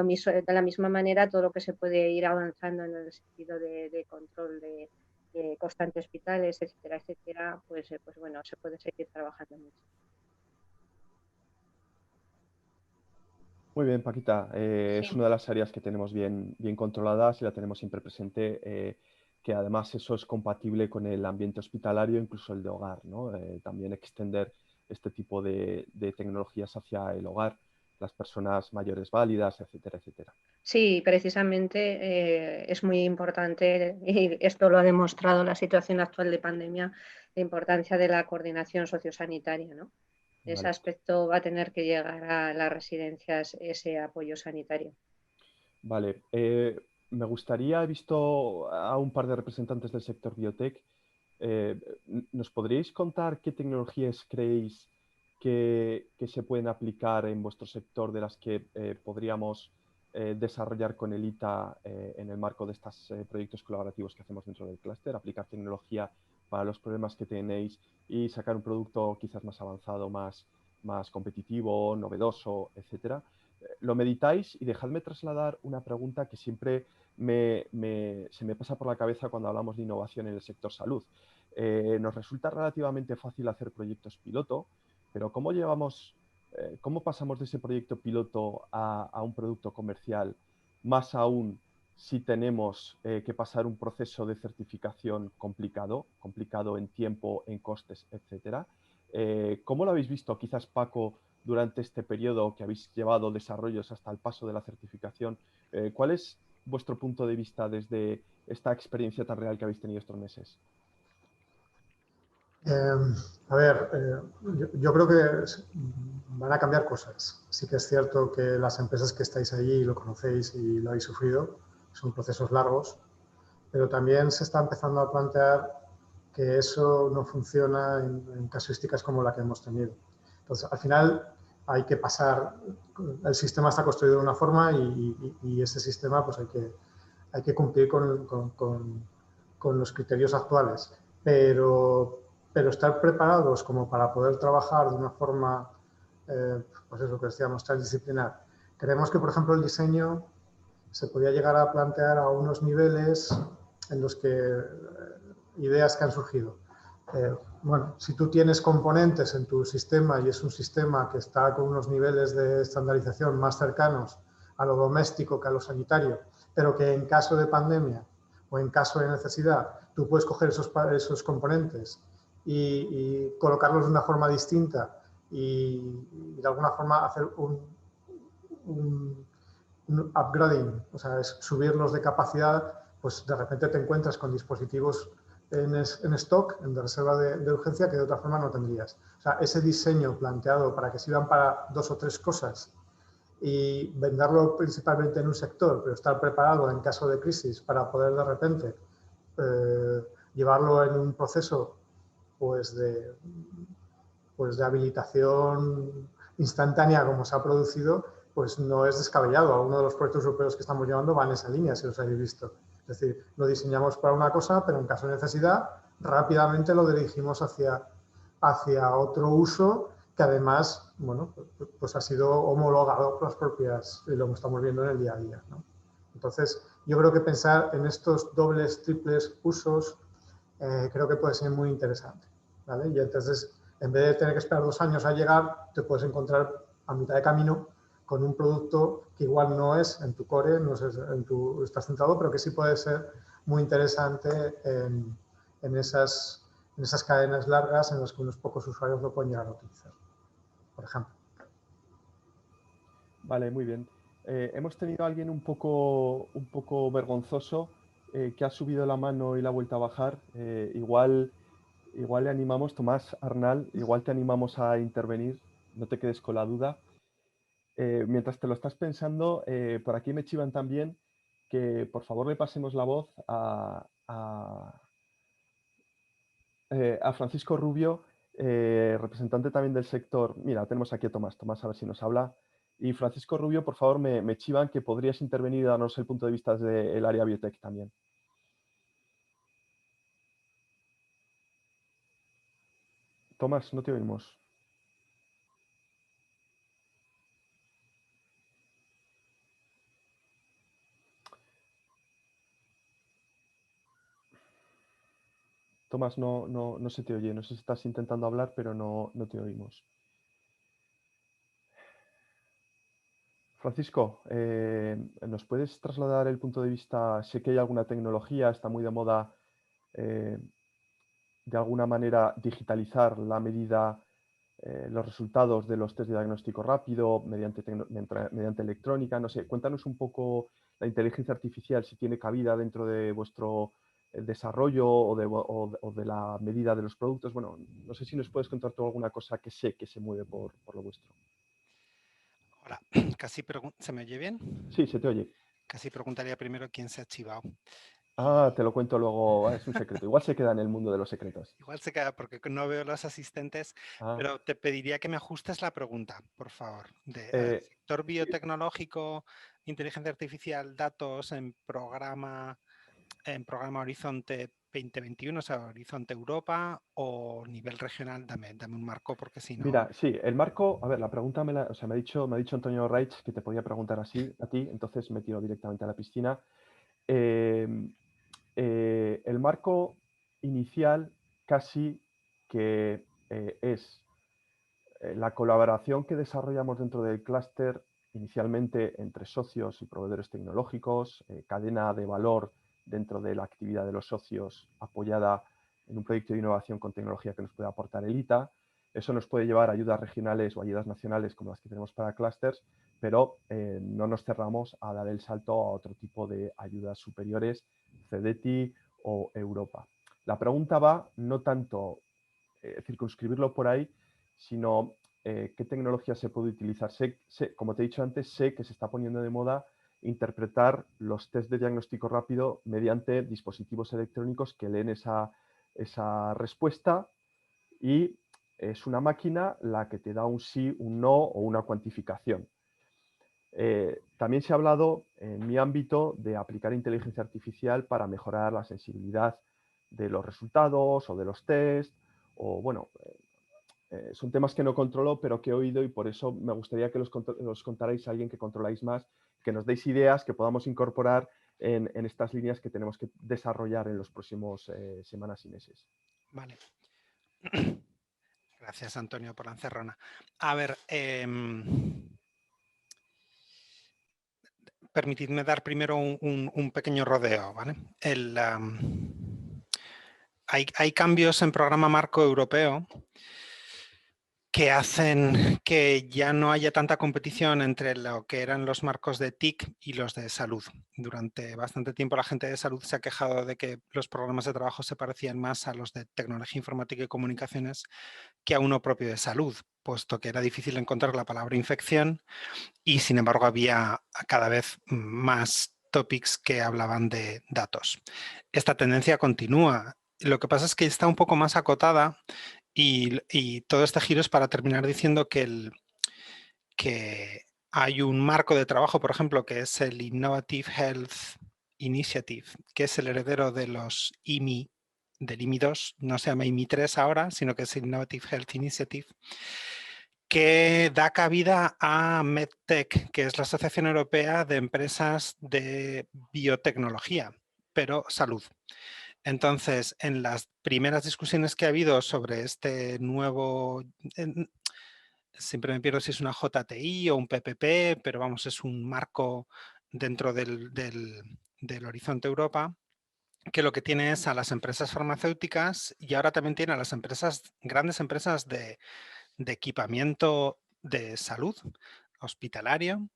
la misma manera todo lo que se puede ir avanzando en el sentido de control de constante hospitales, etcétera, etcétera, pues bueno, se puede seguir trabajando mucho. Muy bien, Paquita. Es una de las áreas que tenemos bien controladas y la tenemos siempre presente, que además eso es compatible con el ambiente hospitalario, incluso el de hogar, ¿no? También extender este tipo de tecnologías hacia el hogar, las personas mayores válidas, etcétera, etcétera. Sí, precisamente es muy importante, y esto lo ha demostrado la situación actual de pandemia, la importancia de la coordinación sociosanitaria, ¿no? Ese aspecto va a tener que llegar a las residencias, ese apoyo sanitario. Vale. Me gustaría, he visto a un par de representantes del sector biotech. ¿Nos podríais contar qué tecnologías creéis que se pueden aplicar en vuestro sector, de las que podríamos desarrollar con el ITA en el marco de estos proyectos colaborativos que hacemos dentro del clúster? Aplicar tecnología para los problemas que tenéis y sacar un producto quizás más avanzado, más competitivo, novedoso, etcétera. Lo meditáis y dejadme trasladar una pregunta que siempre se me pasa por la cabeza cuando hablamos de innovación en el sector salud. Nos resulta relativamente fácil hacer proyectos piloto, pero ¿cómo pasamos de ese proyecto piloto a un producto comercial? Más aún si tenemos que pasar un proceso de certificación complicado en tiempo, en costes, etcétera. ¿Cómo lo habéis visto, quizás, Paco, durante este periodo que habéis llevado desarrollos hasta el paso de la certificación? ¿Cuál es vuestro punto de vista desde esta experiencia tan real que habéis tenido estos meses? Yo creo que van a cambiar cosas. Sí que es cierto que las empresas que estáis allí lo conocéis y lo habéis sufrido, son procesos largos, pero también se está empezando a plantear que eso no funciona en casuísticas como la que hemos tenido. Entonces, al final hay que pasar, el sistema está construido de una forma y ese sistema pues hay que cumplir con los criterios actuales, pero estar preparados como para poder trabajar de una forma, pues eso que decíamos, transdisciplinar, Creemos que, por ejemplo, el diseño se podía llegar a plantear a unos niveles en los que ideas que han surgido. Bueno, si tú tienes componentes en tu sistema y es un sistema que está con unos niveles de estandarización más cercanos a lo doméstico que a lo sanitario, pero que en caso de pandemia o en caso de necesidad tú puedes coger esos componentes y colocarlos de una forma distinta y de alguna forma hacer un upgrading, o sea, es subirlos de capacidad, pues de repente te encuentras con dispositivos en stock, en reserva de urgencia, que de otra forma no tendrías. O sea, ese diseño planteado para que sirvan para 2 o 3 cosas y venderlo principalmente en un sector, pero estar preparado en caso de crisis para poder de repente llevarlo en un proceso pues de habilitación instantánea como se ha producido, pues no es descabellado. Algunos de los proyectos europeos que estamos llevando van en esa línea, si los habéis visto. Es decir, lo diseñamos para una cosa, pero en caso de necesidad, rápidamente lo dirigimos hacia otro uso que además, bueno, pues ha sido homologado por las propias, y lo estamos viendo en el día a día, ¿no? Entonces, yo creo que pensar en estos dobles, triples usos creo que puede ser muy interesante, ¿vale? Y entonces, en vez de tener que esperar 2 años a llegar, te puedes encontrar a mitad de camino con un producto que igual no es en tu core, no es estás centrado, pero que sí puede ser muy interesante en esas cadenas largas en las que unos pocos usuarios lo pueden llegar a utilizar, por ejemplo. Vale, muy bien. Hemos tenido a alguien un poco vergonzoso que ha subido la mano y la ha vuelto a bajar. Igual le animamos, Tomás Arnal, igual te animamos a intervenir, no te quedes con la duda. Mientras te lo estás pensando, por aquí me chivan también que por favor le pasemos la voz a Francisco Rubio, representante también del sector. Mira, tenemos aquí a Tomás. Tomás, a ver si nos habla. Y Francisco Rubio, por favor, me chivan que podrías intervenir y darnos el punto de vista desde el área biotech también. Tomás, no te oímos. Tomás, no se te oye. No sé si estás intentando hablar, pero no te oímos. Francisco, ¿nos puedes trasladar el punto de vista? Sé que hay alguna tecnología, está muy de moda de alguna manera digitalizar la medida, los resultados de los test de diagnóstico rápido mediante electrónica. No sé, cuéntanos un poco la inteligencia artificial, si tiene cabida dentro de vuestro desarrollo o de la medida de los productos. Bueno, no sé si nos puedes contar tú alguna cosa que sé que se mueve por lo vuestro. Hola, ¿se me oye bien? Sí, se te oye. Casi preguntaría primero quién se ha chivado. Ah, te lo cuento luego, es un secreto. Igual se queda en el mundo de los secretos. Igual se queda porque no veo los asistentes, pero te pediría que me ajustes la pregunta, por favor. Sector biotecnológico, inteligencia artificial, datos en programa Horizonte 2021, o sea, Horizonte Europa o nivel regional, dame un marco porque si no... Mira, sí, el marco, a ver, la pregunta me ha dicho Antonio Reich que te podía preguntar así a ti, entonces me tiro directamente a la piscina. El marco inicial casi que es la colaboración que desarrollamos dentro del clúster inicialmente entre socios y proveedores tecnológicos, cadena de valor dentro de la actividad de los socios apoyada en un proyecto de innovación con tecnología que nos puede aportar el ITA. Eso nos puede llevar a ayudas regionales o ayudas nacionales como las que tenemos para clústeres, pero no nos cerramos a dar el salto a otro tipo de ayudas superiores, CEDETI o Europa. La pregunta va no tanto circunscribirlo por ahí, sino qué tecnología se puede utilizar. Como te he dicho antes, sé que se está poniendo de moda interpretar los test de diagnóstico rápido mediante dispositivos electrónicos que leen esa respuesta y es una máquina la que te da un sí, un no o una cuantificación. También se ha hablado en mi ámbito de aplicar inteligencia artificial para mejorar la sensibilidad de los resultados o de los test o bueno, son temas que no controlo, pero que he oído, y por eso me gustaría que los contarais a alguien que controláis más, que nos deis ideas que podamos incorporar en estas líneas que tenemos que desarrollar en los próximos semanas y meses. Vale. Gracias, Antonio, por la encerrona. A ver, permitidme dar primero un pequeño rodeo, ¿vale? Hay cambios en programa marco europeo que hacen que ya no haya tanta competición entre lo que eran los marcos de TIC y los de salud. Durante bastante tiempo la gente de salud se ha quejado de que los programas de trabajo se parecían más a los de tecnología informática y comunicaciones que a uno propio de salud, puesto que era difícil encontrar la palabra infección y sin embargo había cada vez más topics que hablaban de datos. Esta tendencia continúa. Lo que pasa es que está un poco más acotada y todo este giro es para terminar diciendo que hay un marco de trabajo, por ejemplo, que es el Innovative Health Initiative, que es el heredero de los IMI, del IMI 2, no se llama IMI 3 ahora, sino que es el Innovative Health Initiative, que da cabida a MedTech, que es la Asociación Europea de Empresas de Biotecnología, pero salud. Entonces, en las primeras discusiones que ha habido sobre este nuevo, siempre me pierdo si es una JTI o un PPP, pero vamos, es un marco dentro del Horizonte Europa, que lo que tiene es a las empresas farmacéuticas y ahora también tiene a las empresas, grandes empresas de equipamiento de salud hospitalario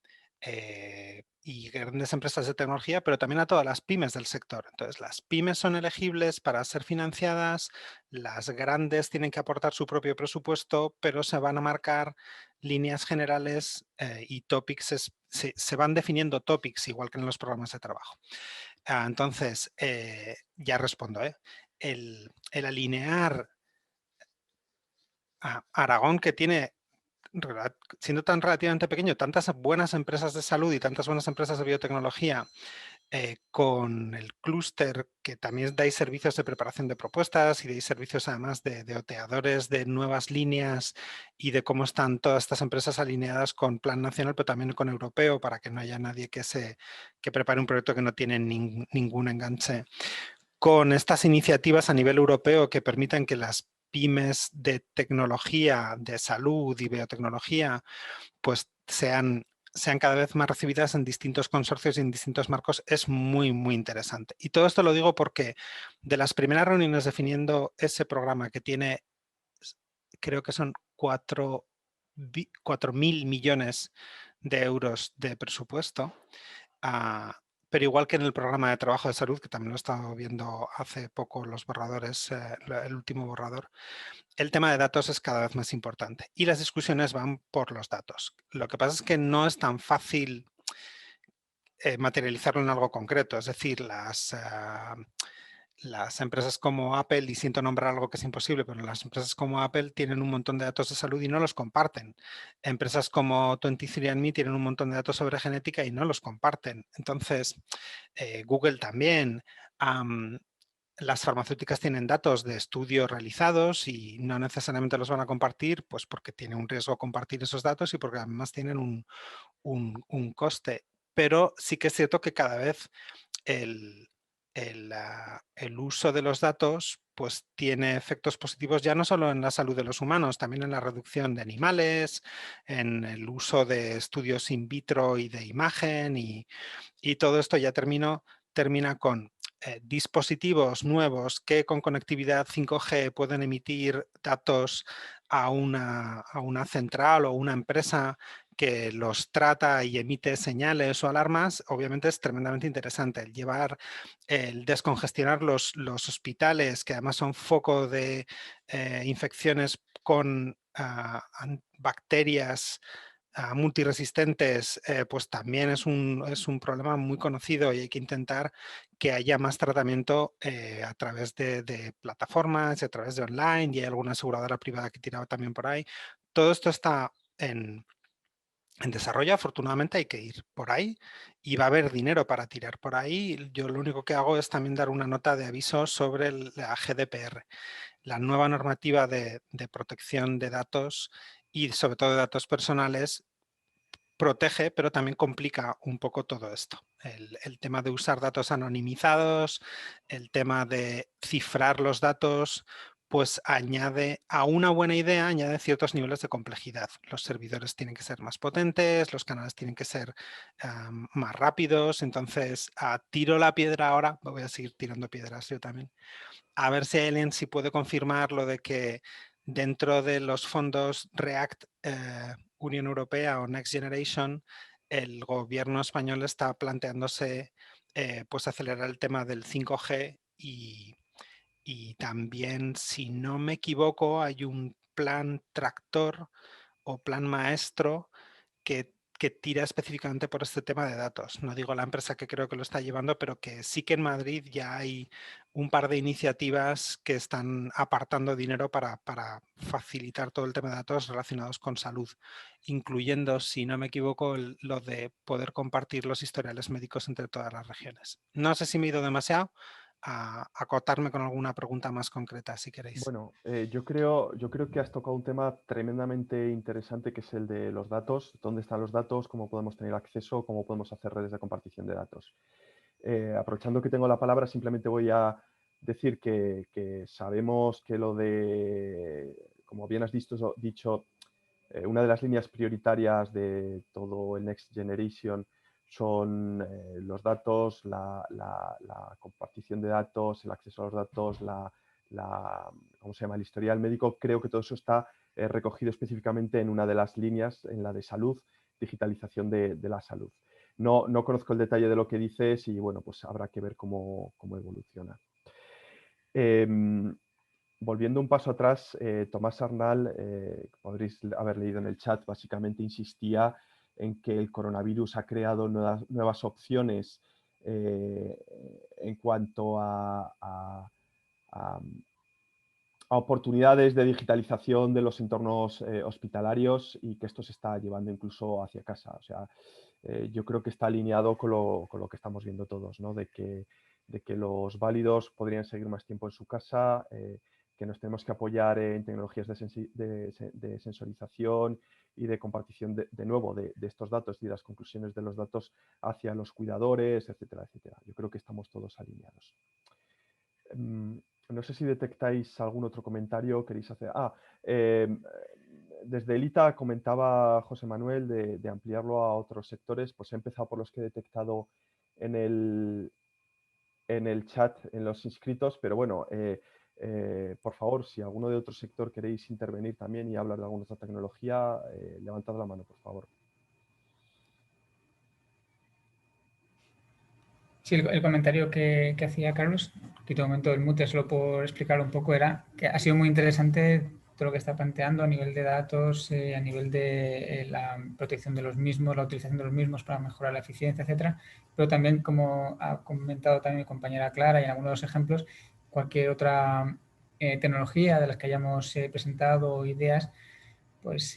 y grandes empresas de tecnología, pero también a todas las pymes del sector. Entonces, las pymes son elegibles para ser financiadas, las grandes tienen que aportar su propio presupuesto, pero se van a marcar líneas generales y topics, se van definiendo topics igual que en los programas de trabajo. Entonces, ya respondo, el alinear a Aragón, que tiene, siendo tan relativamente pequeño, tantas buenas empresas de salud y tantas buenas empresas de biotecnología, con el clúster que también dais servicios de preparación de propuestas y dais servicios además de oteadores de nuevas líneas y de cómo están todas estas empresas alineadas con plan nacional, pero también con europeo, para que no haya nadie que prepare un proyecto que no tiene ningún enganche. Con estas iniciativas a nivel europeo que permitan que las pymes de tecnología, de salud y biotecnología, pues sean cada vez más recibidas en distintos consorcios y en distintos marcos, es muy, muy interesante. Y todo esto lo digo porque de las primeras reuniones definiendo ese programa que tiene, creo que son 4.000 millones de euros de presupuesto, pero igual que en el programa de trabajo de salud, que también lo he estado viendo hace poco los borradores, el último borrador, el tema de datos es cada vez más importante y las discusiones van por los datos. Lo que pasa es que no es tan fácil materializarlo en algo concreto, es decir, las empresas como Apple, y siento nombrar algo que es imposible, pero las empresas como Apple tienen un montón de datos de salud y no los comparten. Empresas como 23andMe tienen un montón de datos sobre genética y no los comparten. Entonces, Google también. Las farmacéuticas tienen datos de estudios realizados y no necesariamente los van a compartir, pues porque tiene un riesgo compartir esos datos y porque además tienen un coste. Pero sí que es cierto que cada vez el uso de los datos pues tiene efectos positivos ya no solo en la salud de los humanos, también en la reducción de animales, en el uso de estudios in vitro y de imagen y todo esto ya termina con dispositivos nuevos que con conectividad 5G pueden emitir datos a una central o una empresa que los trata y emite señales o alarmas. Obviamente es tremendamente interesante el descongestionar los hospitales, que además son foco de infecciones con bacterias multiresistentes, pues también es un problema muy conocido y hay que intentar que haya más tratamiento a través de plataformas y a través de online, y hay alguna aseguradora privada que tiraba también por ahí. Todo esto está en desarrollo. Afortunadamente hay que ir por ahí y va a haber dinero para tirar por ahí. Yo lo único que hago es también dar una nota de aviso sobre la GDPR. la nueva normativa de protección de datos y sobre todo de datos personales protege, pero también complica un poco todo esto. El tema de usar datos anonimizados, el tema de cifrar los datos, pues añade a una buena idea, añade ciertos niveles de complejidad. Los servidores tienen que ser más potentes, los canales tienen que ser más rápidos, entonces tiro la piedra ahora, voy a seguir tirando piedras yo también, a ver si alguien sí puede confirmar lo de que dentro de los fondos REACT Unión Europea o Next Generation, el gobierno español está planteándose pues acelerar el tema del 5G y también, si no me equivoco, hay un plan tractor o plan maestro que tira específicamente por este tema de datos. No digo la empresa que creo que lo está llevando, pero que sí que en Madrid ya hay un par de iniciativas que están apartando dinero para facilitar todo el tema de datos relacionados con salud, incluyendo, si no me equivoco, lo de poder compartir los historiales médicos entre todas las regiones. No sé si me he ido demasiado. A acotarme con alguna pregunta más concreta, si queréis. Bueno, yo creo que has tocado un tema tremendamente interesante, que es el de los datos. ¿Dónde están los datos? ¿Cómo podemos tener acceso? ¿Cómo podemos hacer redes de compartición de datos? Aprovechando que tengo la palabra, simplemente voy a decir que sabemos que lo de, como bien has dicho, una de las líneas prioritarias de todo el Next Generation son los datos, la compartición de datos, el acceso a los datos, ¿cómo se llama?, el historial médico. Creo que todo eso está recogido específicamente en una de las líneas, en la de salud, digitalización de la salud. No conozco el detalle de lo que dices y bueno, pues habrá que ver cómo evoluciona. Volviendo un paso atrás, Tomás Arnal, podréis haber leído en el chat, básicamente insistía en que el coronavirus ha creado nuevas opciones en cuanto a oportunidades de digitalización de los entornos hospitalarios y que esto se está llevando incluso hacia casa. O sea, yo creo que está alineado con lo que estamos viendo todos, ¿no? De que los válidos podrían seguir más tiempo en su casa, que nos tenemos que apoyar en tecnologías de sensorización y de compartición de nuevo de estos datos y de las conclusiones de los datos hacia los cuidadores, etcétera, etcétera. Yo creo que estamos todos alineados. No sé si detectáis algún otro comentario, queréis hacer. Desde Elita comentaba José Manuel de ampliarlo a otros sectores. Pues he empezado por los que he detectado en el chat, en los inscritos, pero bueno, por favor, si alguno de otro sector queréis intervenir también y hablar de alguna otra tecnología, levantad la mano, por favor. Sí, el comentario que hacía Carlos, quito un momento el mute solo por explicarlo un poco, era que ha sido muy interesante todo lo que está planteando a nivel de datos, a nivel de la protección de los mismos, la utilización de los mismos para mejorar la eficiencia, etcétera. Pero también, como ha comentado también mi compañera Clara y en algunos de los ejemplos, cualquier otra tecnología de las que hayamos presentado, ideas, pues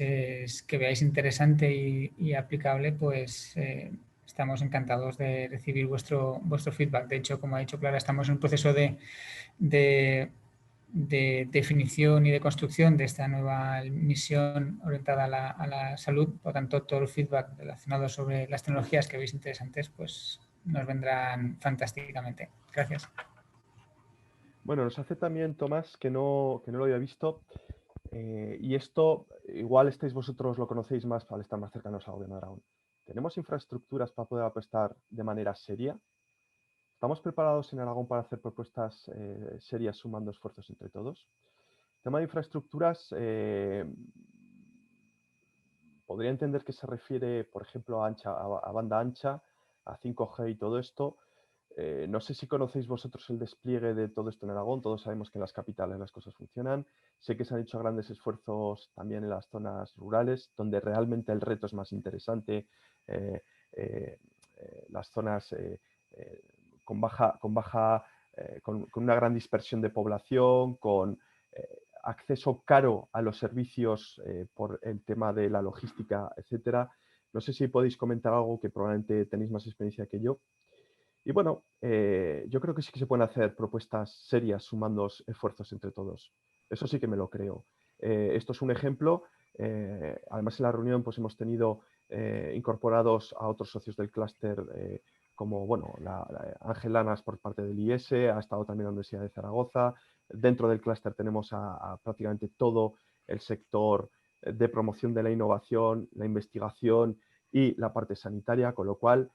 que veáis interesante y aplicable, pues estamos encantados de recibir vuestro feedback. De hecho, como ha dicho Clara, estamos en un proceso de definición y de construcción de esta nueva misión orientada a la salud. Por tanto, todo el feedback relacionado sobre las tecnologías que veis interesantes, pues nos vendrán fantásticamente. Gracias. Bueno, nos hace también Tomás, que no lo había visto, y esto igual vosotros lo conocéis más al estar más cercanos al Gobierno de Aragón. ¿Tenemos infraestructuras para poder apostar de manera seria? ¿Estamos preparados en Aragón para hacer propuestas serias sumando esfuerzos entre todos? El tema de infraestructuras, podría entender que se refiere, por ejemplo, a banda ancha, a 5G y todo esto. No sé si conocéis vosotros el despliegue de todo esto en Aragón. Todos sabemos que en las capitales las cosas funcionan. Sé que se han hecho grandes esfuerzos también en las zonas rurales, donde realmente el reto es más interesante. Las zonas con una gran dispersión de población, con acceso caro a los servicios por el tema de la logística, etcétera. No sé si podéis comentar algo, que probablemente tenéis más experiencia que yo. Y bueno, yo creo que sí que se pueden hacer propuestas serias sumando esfuerzos entre todos. Eso sí que me lo creo. Esto es un ejemplo. Además, en la reunión pues, hemos tenido incorporados a otros socios del clúster, como bueno, Ángel Lanas por parte del IES, ha estado también la Universidad de Zaragoza. Dentro del clúster tenemos a prácticamente todo el sector de promoción de la innovación, la investigación y la parte sanitaria, con lo cual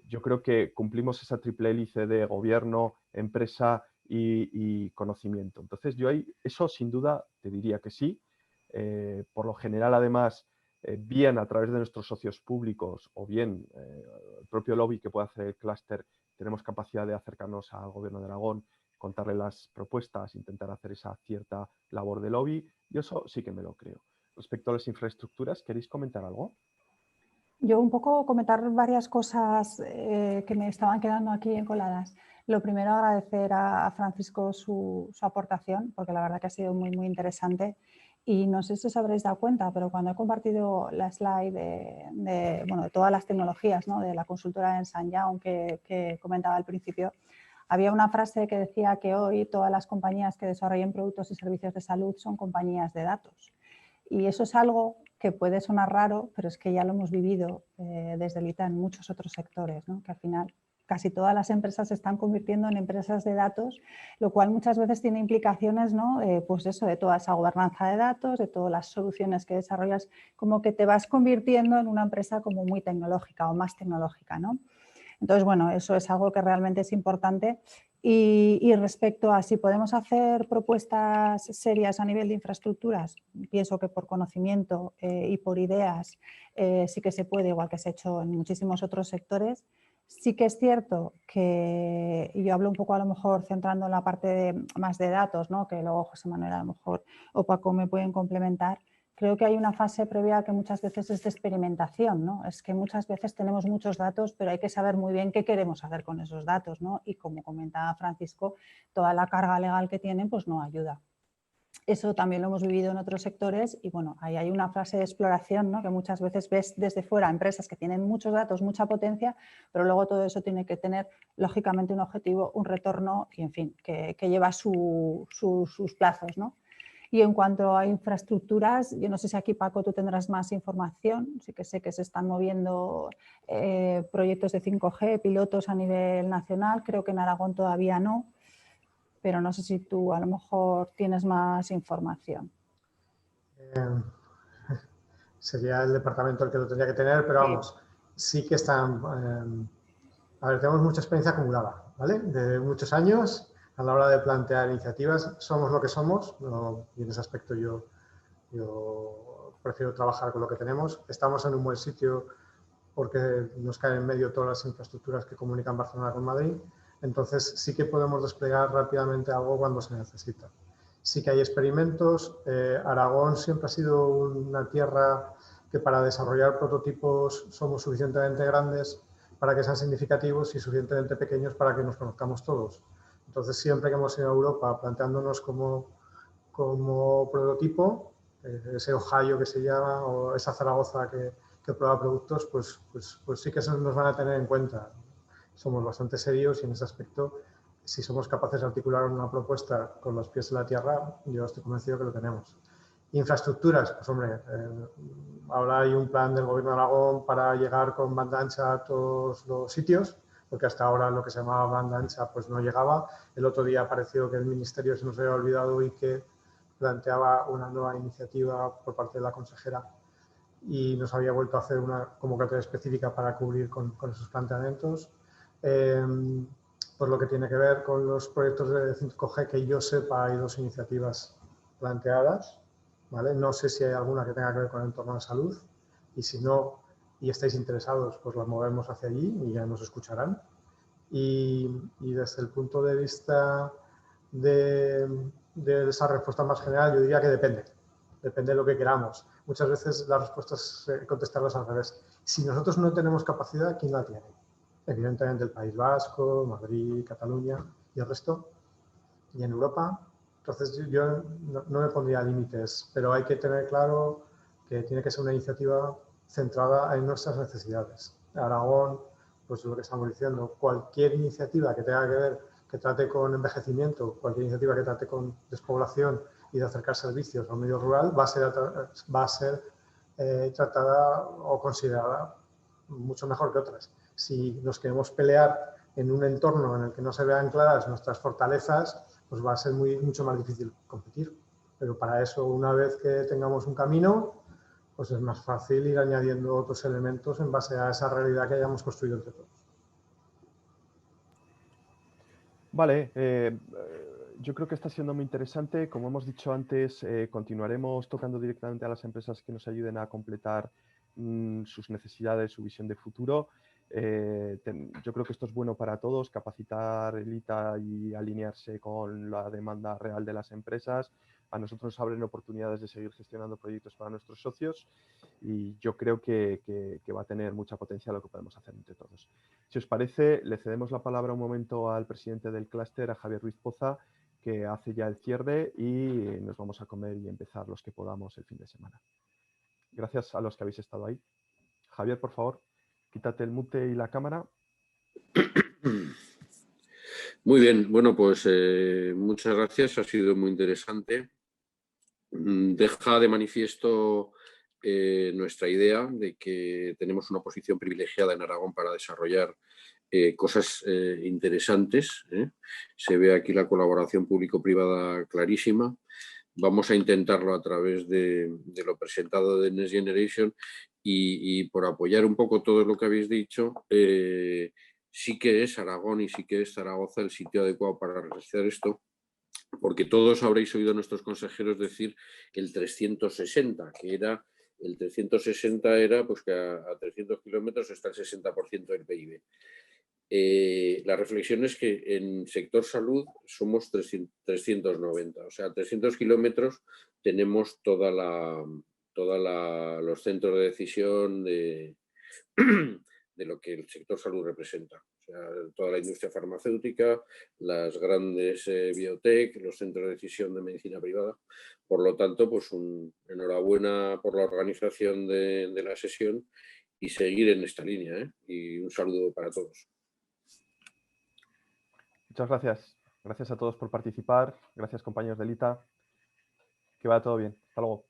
yo creo que cumplimos esa triple hélice de gobierno, empresa y conocimiento. Entonces yo ahí, eso sin duda te diría que sí. Por lo general, además, bien a través de nuestros socios públicos o bien el propio lobby que puede hacer el clúster, tenemos capacidad de acercarnos al Gobierno de Aragón, contarle las propuestas, intentar hacer esa cierta labor de lobby, y eso sí que me lo creo. Respecto a las infraestructuras, ¿queréis comentar algo? Yo un poco comentar varias cosas que me estaban quedando aquí encoladas. Lo primero, agradecer a Francisco su aportación, porque la verdad que ha sido muy, muy interesante. Y no sé si os habréis dado cuenta, pero cuando he compartido la slide de todas las tecnologías, ¿no?, de la consultora Ernst & Young que comentaba al principio, había una frase que decía que hoy todas las compañías que desarrollen productos y servicios de salud son compañías de datos. Y eso es algo que puede sonar raro, pero es que ya lo hemos vivido desde el ITA en muchos otros sectores, ¿no?, que al final casi todas las empresas se están convirtiendo en empresas de datos, lo cual muchas veces tiene implicaciones, ¿no?, pues eso, de toda esa gobernanza de datos, de todas las soluciones que desarrollas, como que te vas convirtiendo en una empresa como muy tecnológica o más tecnológica, ¿no? Entonces, bueno, eso es algo que realmente es importante. Y respecto a si podemos hacer propuestas serias a nivel de infraestructuras, pienso que por conocimiento y por ideas sí que se puede, igual que se ha hecho en muchísimos otros sectores. Sí que es cierto que, y yo hablo un poco a lo mejor centrando en la parte más de datos, ¿no?, que luego José Manuel a lo mejor o Paco me pueden complementar. Creo que hay una fase previa que muchas veces es de experimentación, ¿no? Es que muchas veces tenemos muchos datos, pero hay que saber muy bien qué queremos hacer con esos datos, ¿no? Y como comentaba Francisco, toda la carga legal que tienen pues no ayuda. Eso también lo hemos vivido en otros sectores y bueno, ahí hay una fase de exploración, ¿no?, que muchas veces ves desde fuera empresas que tienen muchos datos, mucha potencia, pero luego todo eso tiene que tener lógicamente un objetivo, un retorno y en fin, que lleva sus plazos, ¿no? Y en cuanto a infraestructuras, yo no sé si aquí, Paco, tú tendrás más información. Sí que sé que se están moviendo proyectos de 5G, pilotos a nivel nacional. Creo que en Aragón todavía no, pero no sé si tú a lo mejor tienes más información. Sería el departamento el que lo tendría que tener, pero vamos, sí que están... a ver, tenemos mucha experiencia acumulada, ¿vale? De muchos años. A la hora de plantear iniciativas, somos lo que somos, y en ese aspecto yo prefiero trabajar con lo que tenemos. Estamos en un buen sitio porque nos caen en medio todas las infraestructuras que comunican Barcelona con Madrid, entonces sí que podemos desplegar rápidamente algo cuando se necesita. Sí que hay experimentos. Aragón siempre ha sido una tierra que para desarrollar prototipos somos suficientemente grandes para que sean significativos y suficientemente pequeños para que nos conozcamos todos. Entonces, siempre que hemos ido a Europa planteándonos como prototipo, ese Ohio que se llama o esa Zaragoza que prueba productos, pues sí que nos van a tener en cuenta. Somos bastante serios y en ese aspecto, si somos capaces de articular una propuesta con los pies en la tierra, yo estoy convencido que lo tenemos. Infraestructuras, pues hombre, ahora hay un plan del Gobierno de Aragón para llegar con banda ancha a todos los sitios, porque hasta ahora lo que se llamaba banda ancha pues no llegaba. El otro día apareció que el Ministerio se nos había olvidado y que planteaba una nueva iniciativa por parte de la consejera y nos había vuelto a hacer una convocatoria específica para cubrir con esos planteamientos. Por lo que tiene que ver con los proyectos de 5G, que yo sepa, hay 2 iniciativas planteadas, ¿vale? No sé si hay alguna que tenga que ver con el entorno de salud, y si no, y estáis interesados, pues las movemos hacia allí y ya nos escucharán. Y desde el punto de vista de esa respuesta más general, yo diría que depende de lo que queramos. Muchas veces la respuesta es contestarlas al revés. Si nosotros no tenemos capacidad, ¿quién la tiene? Evidentemente el País Vasco, Madrid, Cataluña y el resto. Y en Europa. Entonces yo no me pondría límites, pero hay que tener claro que tiene que ser una iniciativa centrada en nuestras necesidades. Aragón, pues lo que estamos diciendo, cualquier iniciativa que tenga que ver que trate con envejecimiento, cualquier iniciativa que trate con despoblación y de acercar servicios al medio rural va a ser tratada o considerada mucho mejor que otras. Si nos queremos pelear en un entorno en el que no se vean claras nuestras fortalezas, pues va a ser mucho más difícil competir. Pero para eso, una vez que tengamos un camino, pues es más fácil ir añadiendo otros elementos en base a esa realidad que hayamos construido entre todos. Vale, yo creo que está siendo muy interesante. Como hemos dicho antes, continuaremos tocando directamente a las empresas que nos ayuden a completar sus necesidades, su visión de futuro. Yo creo que esto es bueno para todos, capacitar el ITA y alinearse con la demanda real de las empresas. A nosotros nos abren oportunidades de seguir gestionando proyectos para nuestros socios y yo creo que va a tener mucha potencia lo que podemos hacer entre todos. Si os parece, le cedemos la palabra un momento al presidente del clúster, a Javier Ruiz Poza, que hace ya el cierre y nos vamos a comer y empezar los que podamos el fin de semana. Gracias a los que habéis estado ahí. Javier, por favor, quítate el mute y la cámara. Muy bien, bueno, pues muchas gracias, ha sido muy interesante. Deja de manifiesto nuestra idea de que tenemos una posición privilegiada en Aragón para desarrollar cosas interesantes. Se ve aquí la colaboración público-privada clarísima. Vamos a intentarlo a través de lo presentado de Next Generation y por apoyar un poco todo lo que habéis dicho, sí que es Aragón y sí que es Zaragoza el sitio adecuado para realizar esto, porque todos habréis oído a nuestros consejeros decir el 360, que era el 360 era pues que a 300 kilómetros está el 60% del PIB. La reflexión es que en sector salud somos 390, o sea, 300 kilómetros tenemos los centros de decisión de lo que el sector salud representa. O sea, toda la industria farmacéutica, las grandes biotech, los centros de decisión de medicina privada. Por lo tanto, pues enhorabuena por la organización de la sesión y seguir en esta línea. Y un saludo para todos. Muchas gracias. Gracias a todos por participar. Gracias, compañeros del ITA. Que vaya todo bien. Hasta luego.